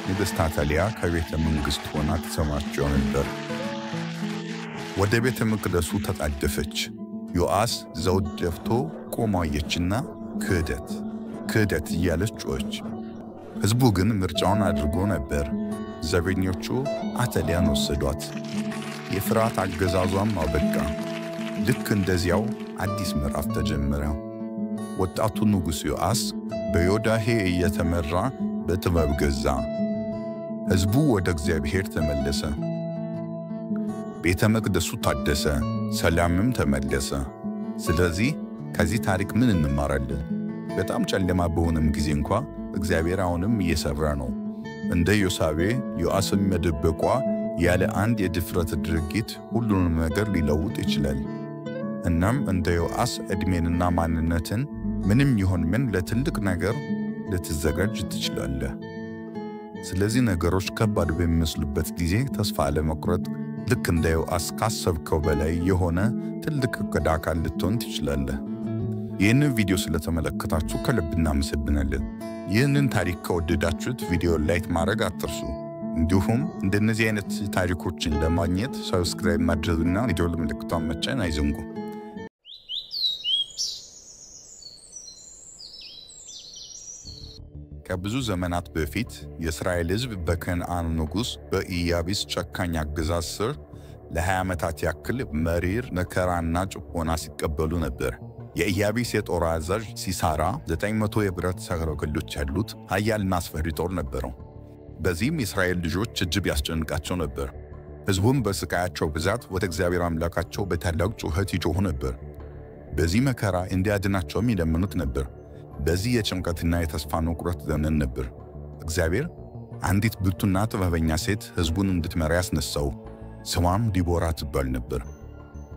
ንግሥት አታልያ ከቤተ መንግሥት ሆና ትሰማቸው ነበር። ወደ ቤተ መቅደሱ ተጣደፈች። ዮአስ ዘውድ ደፍቶ ቆሞ አየችና ክህደት እያለች ጮኸች። ሕዝቡ ግን ምርጫውን አድርጎ ነበር። ዘበኞቹ አታልያን ወሰዷት። የፍርሃት አገዛዟም አበቃ። ልክ እንደዚያው አዲስ ምዕራፍ ተጀመረ። ወጣቱ ንጉሥ ዮአስ በዮዳሄ እየተመራ በጥበብ ገዛ። ሕዝቡ ወደ እግዚአብሔር ተመለሰ። ቤተ መቅደሱ ታደሰ፣ ሰላምም ተመለሰ። ስለዚህ ከዚህ ታሪክ ምን እንማራለን? በጣም ጨለማ በሆነም ጊዜ እንኳ እግዚአብሔር አሁንም እየሰራ ነው። እንደ ዮሳቤ ዮአስን መደበቋ ያለ አንድ የድፍረት ድርጊት ሁሉንም ነገር ሊለውጥ ይችላል። እናም እንደ ዮአስ ዕድሜንና ማንነትን ምንም ይሆን ምን ለትልቅ ነገር ልትዘጋጅ ትችላለህ። ስለዚህ ነገሮች ከባድ በሚመስሉበት ጊዜ ተስፋ አለመቁረጥ፣ ልክ እንደ ዮአስ ካሰብከው በላይ የሆነ ትልቅ ዕቅድ አካል ልትሆን ትችላለህ። ይህንን ቪዲዮ ስለተመለከታችሁ ከልብ እናመሰግናለን። ይህንን ታሪክ ከወደዳችሁት ቪዲዮ ላይክ ማድረግ አትርሱ። እንዲሁም እንደነዚህ አይነት ታሪኮችን ለማግኘት ሰብስክራይብ ማድረግና የደወል ምልክቷን መጫን አይዘንጉ። ከብዙ ዘመናት በፊት የእስራኤል ሕዝብ በከነዓን ንጉሥ በኢያቢስ ጨካኝ አገዛዝ ስር ለ20 ዓመታት ያክል መሪር መከራና ጭቆና ሲቀበሉ ነበር። የኢያቢስ የጦር አዛዥ ሲሳራ 900 የብረት ሰረገሎች ያሉት ኃያልና አስፈሪ ጦር ነበረው። በዚህም የእስራኤል ልጆች እጅግ ያስጨንቃቸው ነበር። ሕዝቡም በስቃያቸው ብዛት ወደ እግዚአብሔር አምላካቸው በታላቅ ጩኸት ይጮኹ ነበር። በዚህ መከራ እንዲያድናቸውም ይለምኑት ነበር። በዚህ የጭንቀትና የተስፋ መቁረጥ ዘመን ነበር እግዚአብሔር አንዲት ብርቱና ጥበበኛ ሴት ሕዝቡን እንድትመራ ያስነሳው። ስሟም ዲቦራ ትባል ነበር።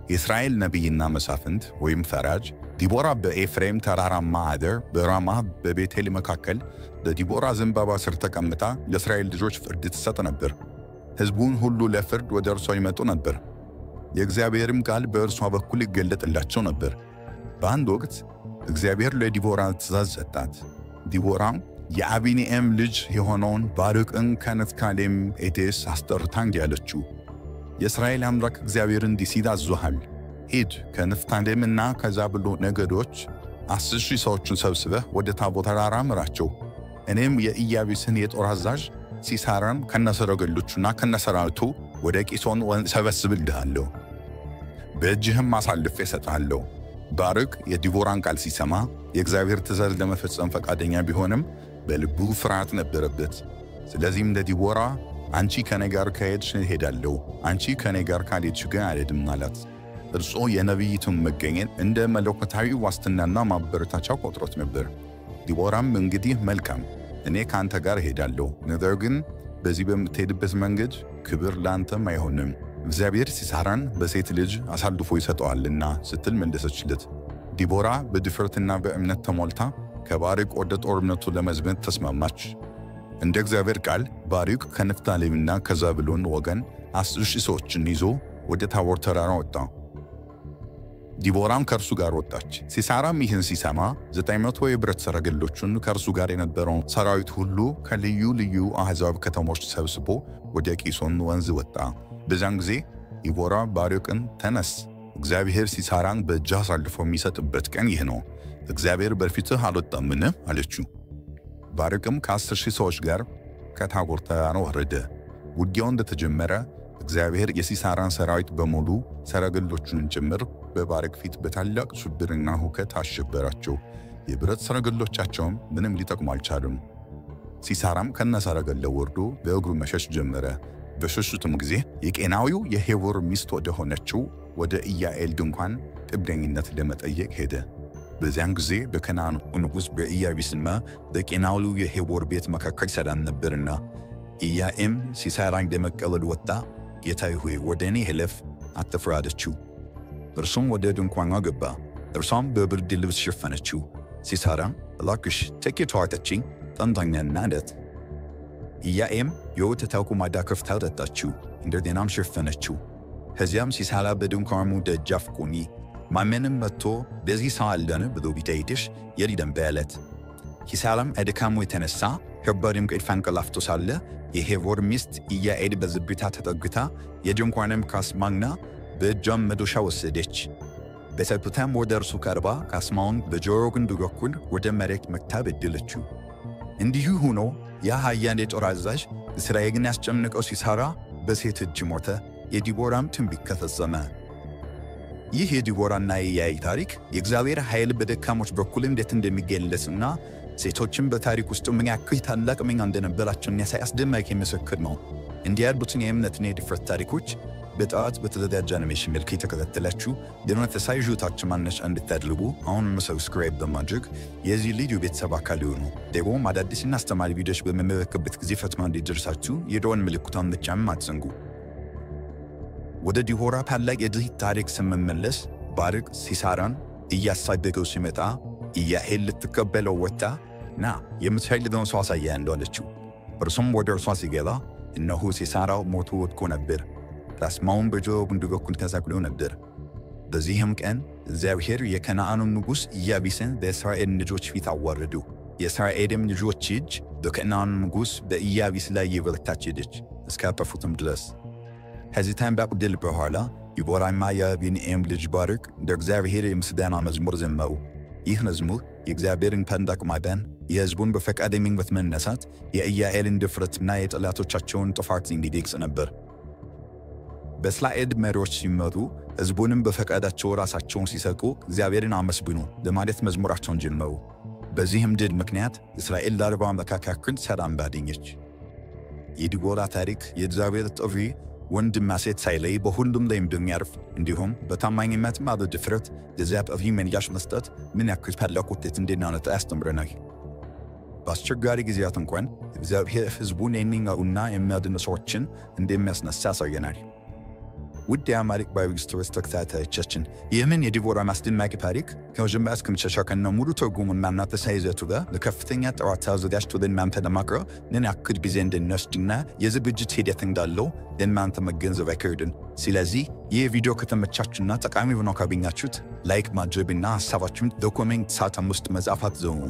የእስራኤል ነቢይና መሳፍንት ወይም ፈራጅ ዲቦራ በኤፍሬም ተራራማ አደር በራማ በቤቴል መካከል በዲቦራ ዘንባባ ስር ተቀምጣ ለእስራኤል ልጆች ፍርድ ትሰጥ ነበር። ሕዝቡን ሁሉ ለፍርድ ወደ እርሷ ይመጡ ነበር። የእግዚአብሔርም ቃል በእርሷ በኩል ይገለጥላቸው ነበር። በአንድ ወቅት እግዚአብሔር ለዲቦራ ትእዛዝ ሰጣት። ዲቦራም የአቢኒኤም ልጅ የሆነውን ባርቅን ከነፍታሌም ኤዴስ አስጠርታ እንዲህ አለችው፣ የእስራኤል አምላክ እግዚአብሔር እንዲህ ሲል አዞሃል፣ ሂድ ከነፍታሌምና ከዛብሎን ነገዶች 10,000 ሰዎችን ሰብስበህ ወደ ታቦር ተራራ ምራቸው። እኔም የኢያቢስን የጦር አዛዥ ሲሳራን ከነሰረገሎቹና ከነሰራዊቱ ወደ ቂሶን ወንዝ ሰበስብልሃለሁ፣ በእጅህም አሳልፌ እሰጥሃለሁ። ባርቅ የዲቦራን ቃል ሲሰማ የእግዚአብሔር ትእዛዝ ለመፈጸም ፈቃደኛ ቢሆንም በልቡ ፍርሃት ነበረበት። ስለዚህም ለዲቦራ አንቺ ከኔ ጋር ከሄድሽ እሄዳለሁ፣ አንቺ ከኔ ጋር ካልሄድሽ ግን አልሄድም አላት። እርሱ የነቢይቱን መገኘት እንደ መለኮታዊ ዋስትናና ማበረታቻ ቆጥሮት ነበር። ዲቦራም እንግዲህ መልካም፣ እኔ ከአንተ ጋር እሄዳለሁ፣ ነገር ግን በዚህ በምትሄድበት መንገድ ክብር ለአንተም አይሆንም፣ እግዚአብሔር ሲሳራን በሴት ልጅ አሳልፎ ይሰጠዋልና ስትል መለሰችለት። ዲቦራ በድፍረትና በእምነት ተሞልታ ከባርቅ ወደ ጦርነቱ ለመዝመት ተስማማች። እንደ እግዚአብሔር ቃል ባርቅ ከነፍታሌምና ከዛብሎን ወገን 10,000 ሰዎችን ይዞ ወደ ታቦር ተራራ ወጣ። ዲቦራም ከእርሱ ጋር ወጣች። ሲሳራም ይህን ሲሰማ 900 የብረት ሰረገሎቹን ከእርሱ ጋር የነበረውን ሰራዊት ሁሉ ከልዩ ልዩ አሕዛብ ከተሞች ሰብስቦ ወደ ቂሶን ወንዝ ወጣ። በዛን ጊዜ ዲቦራ ባርቅን ተነስ፣ እግዚአብሔር ሲሳራን በእጅህ አሳልፎ የሚሰጥበት ቀን ይህ ነው፣ እግዚአብሔር በፊትህ አልወጣምን? አለችው። ባርቅም ከ10,000 ሰዎች ጋር ከታቦር ተራራ ወረደ። ውጊያው እንደተጀመረ እግዚአብሔር የሲሳራን ሰራዊት በሙሉ ሰረገሎቹን ጭምር በባርቅ ፊት በታላቅ ሽብርና ሁከት አሸበራቸው። የብረት ሰረገሎቻቸውም ምንም ሊጠቅሙ አልቻሉም። ሲሳራም ከነሰረገላው ወርዶ በእግሩ መሸሽ ጀመረ። በሸሹትም ጊዜ የቄናዊው የሄቦር ሚስት ወደ ሆነችው ወደ ኢያኤል ድንኳን ጥገኝነት ለመጠየቅ ሄደ። በዚያን ጊዜ በከናን ንጉሥ በኢያቢስና በቄናዊው የሄቦር ቤት መካከል ሰላም ነበርና ኢያኤም ሲሳራ እንደመቀለድ ወጣ። ጌታዬ ሆይ ወደ እኔ እለፍ፣ አትፍራ አለችው። እርሱም ወደ ድንኳኗ ገባ። እርሷም በብርድ ልብስ ሸፈነችው። ሲሳራም እባክሽ ጥቂት ውሃ ጠጪኝ፣ ጠምቶኛልና አላት። ኢያኤም የወተት አቁማዳ ከፍታ ጠጣችው፣ እንደገናም ሸፈነችው። ከዚያም ሲሳራ በድንኳኑ ደጃፍ ቆሚ፣ ማንም መጥቶ በዚህ ሰው አለን ብሎ ቢጠይቅሽ የለም በያለት። ሲሳራም ከድካሙ የተነሳ ከባድ እንቅልፍ አንቀላፍቶ ሳለ የሄቦር ሚስት ኢያዔል በዝግታ ተጠግታ የድንኳኑን ካስማና በእጇም መዶሻ ወሰደች። በጸጥታም ወደ እርሱ ቀርባ ካስማውን በጆሮው ግንዱ በኩል ወደ መሬት መታ በደለችው። እንዲሁ ሆኖ ያ ኃያል የጦር አዛዥ እስራኤልን ያስጨነቀው ሲሳራ በሴት እጅ ሞተ። የዲቦራም ትንቢት ተፈጸመ። ይህ የዲቦራና የኢያዔል ታሪክ የእግዚአብሔር ኃይል በደካሞች በኩል እንዴት እንደሚገለጽና ሴቶችን በታሪክ ውስጥ ምን ያክል ታላቅ ሚና እንደነበራቸው የሚያሳይ አስደማሚ ምስክር ነው። እንዲህ ያሉትን የእምነትና የድፍረት ታሪኮች በጠዋት በተዘጋጀ አኒሜሽን መልክ የተከታተላችሁ ለመንፈሳዊ ሕይወታችሁ ማነጽ እንድታደርጉ አሁን ሰብስክራይብ በማድረግ የዚህ ልዩ ቤተሰብ አካል ይሁኑ። ደግሞ አዳዲስና አስተማሪ ቪዲዮዎች በምንመለከትበት ጊዜ ፈጥኖ እንዲደርሳችሁ የደወል ምልክቱን መጫን አትዘንጉ። ወደ ዲቦራ ታላቅ የድል ታሪክ ስንመለስ ባርቅ ሲሳራን እያሳደገው ሲመጣ ኢያዔል ልትቀበለው ወጣ ና የምትፈልገውን ሰው አሳያለሁ አለችው። እርሱም ወደ እርሷ ሲገባ እነሆ ሲሳራው ሞቶ ወድቆ ነበር። ካስማውም በጆሮው ግንዱ በኩል ተሰቅሎ ነበር። በዚህም ቀን እግዚአብሔር የከነዓኑን ንጉሥ ኢያቢስን በእስራኤል ልጆች ፊት አዋረደው። የእስራኤልም ልጆች እጅ በከነዓኑ ንጉሥ በኢያቢስ ላይ የበረታች ሄደች እስካጠፉትም ድረስ። ከዚህ ታላቅ ድል በኋላ ዲቦራና የቢንኤም ልጅ ባርቅ ለእግዚአብሔር የምስጋና መዝሙር ዘመሩ። ይህ መዝሙር የእግዚአብሔርን ታላቅ ማዳን፣ የሕዝቡን በፈቃደኝነት መነሳት፣ የኢያዔልን ድፍረትና የጠላቶቻቸውን ጥፋት እንዲገልጽ ነበር። በእስራኤል መሪዎች ሲመሩ ሕዝቡንም በፈቃዳቸው ራሳቸውን ሲሰጡ እግዚአብሔርን አመስግኑ ለማለት መዝሙራቸውን ጀመሩ። በዚህም ድል ምክንያት እስራኤል ለአርባ ዓመታት ያክል ሰላም አገኘች። የዲቦራ ታሪክ የእግዚአብሔር ጥሪ ወንድና ሴት ሳይለይ በሁሉም ላይ እንደሚያርፍ እንዲሁም በታማኝነትና በድፍረት ለእግዚአብሔር ምላሽ መስጠት ምን ያክል ታላቅ ውጤት እንደሚያመጣ ያስተምረናል። በአስቸጋሪ ጊዜያት እንኳን እግዚአብሔር ሕዝቡን የሚያውቁና የሚያድኑ ሰዎችን እንደሚያስነሳ ያሳየናል። ውድ የአማሪክ ባይብል ስቶሪስ ተከታታዮቻችን ይህንን የዲቦራ አስደናቂ ታሪክ ከመጀመሪያ እስከ መጨረሻ ከነ ሙሉ ትርጉሙና መንፈሳዊ ይዘቱ ጋር በከፍተኛ ጥራት አዘጋጅቶ ለእናንተ ለማቅረብ ምን ያክል ጊዜ እንደሚወስድና የዝግጅት ሂደት እንዳለው ለእናንተ መገንዘብ አይከብድም። ስለዚህ ይህ ቪዲዮ ከተመቻችሁና ጠቃሚ ሆኖ ካገኛችሁት ላይክ ማድረግና ሀሳባችሁን በኮሜንት ሳጥን ውስጥ መጻፍ አትዘንጉ።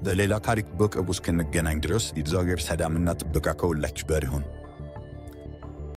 በሌላ ታሪክ በቅርቡ እስክንገናኝ ድረስ የእግዚአብሔር ሰላምና ጥበቃ ከሁላችሁ ጋር ይሁን።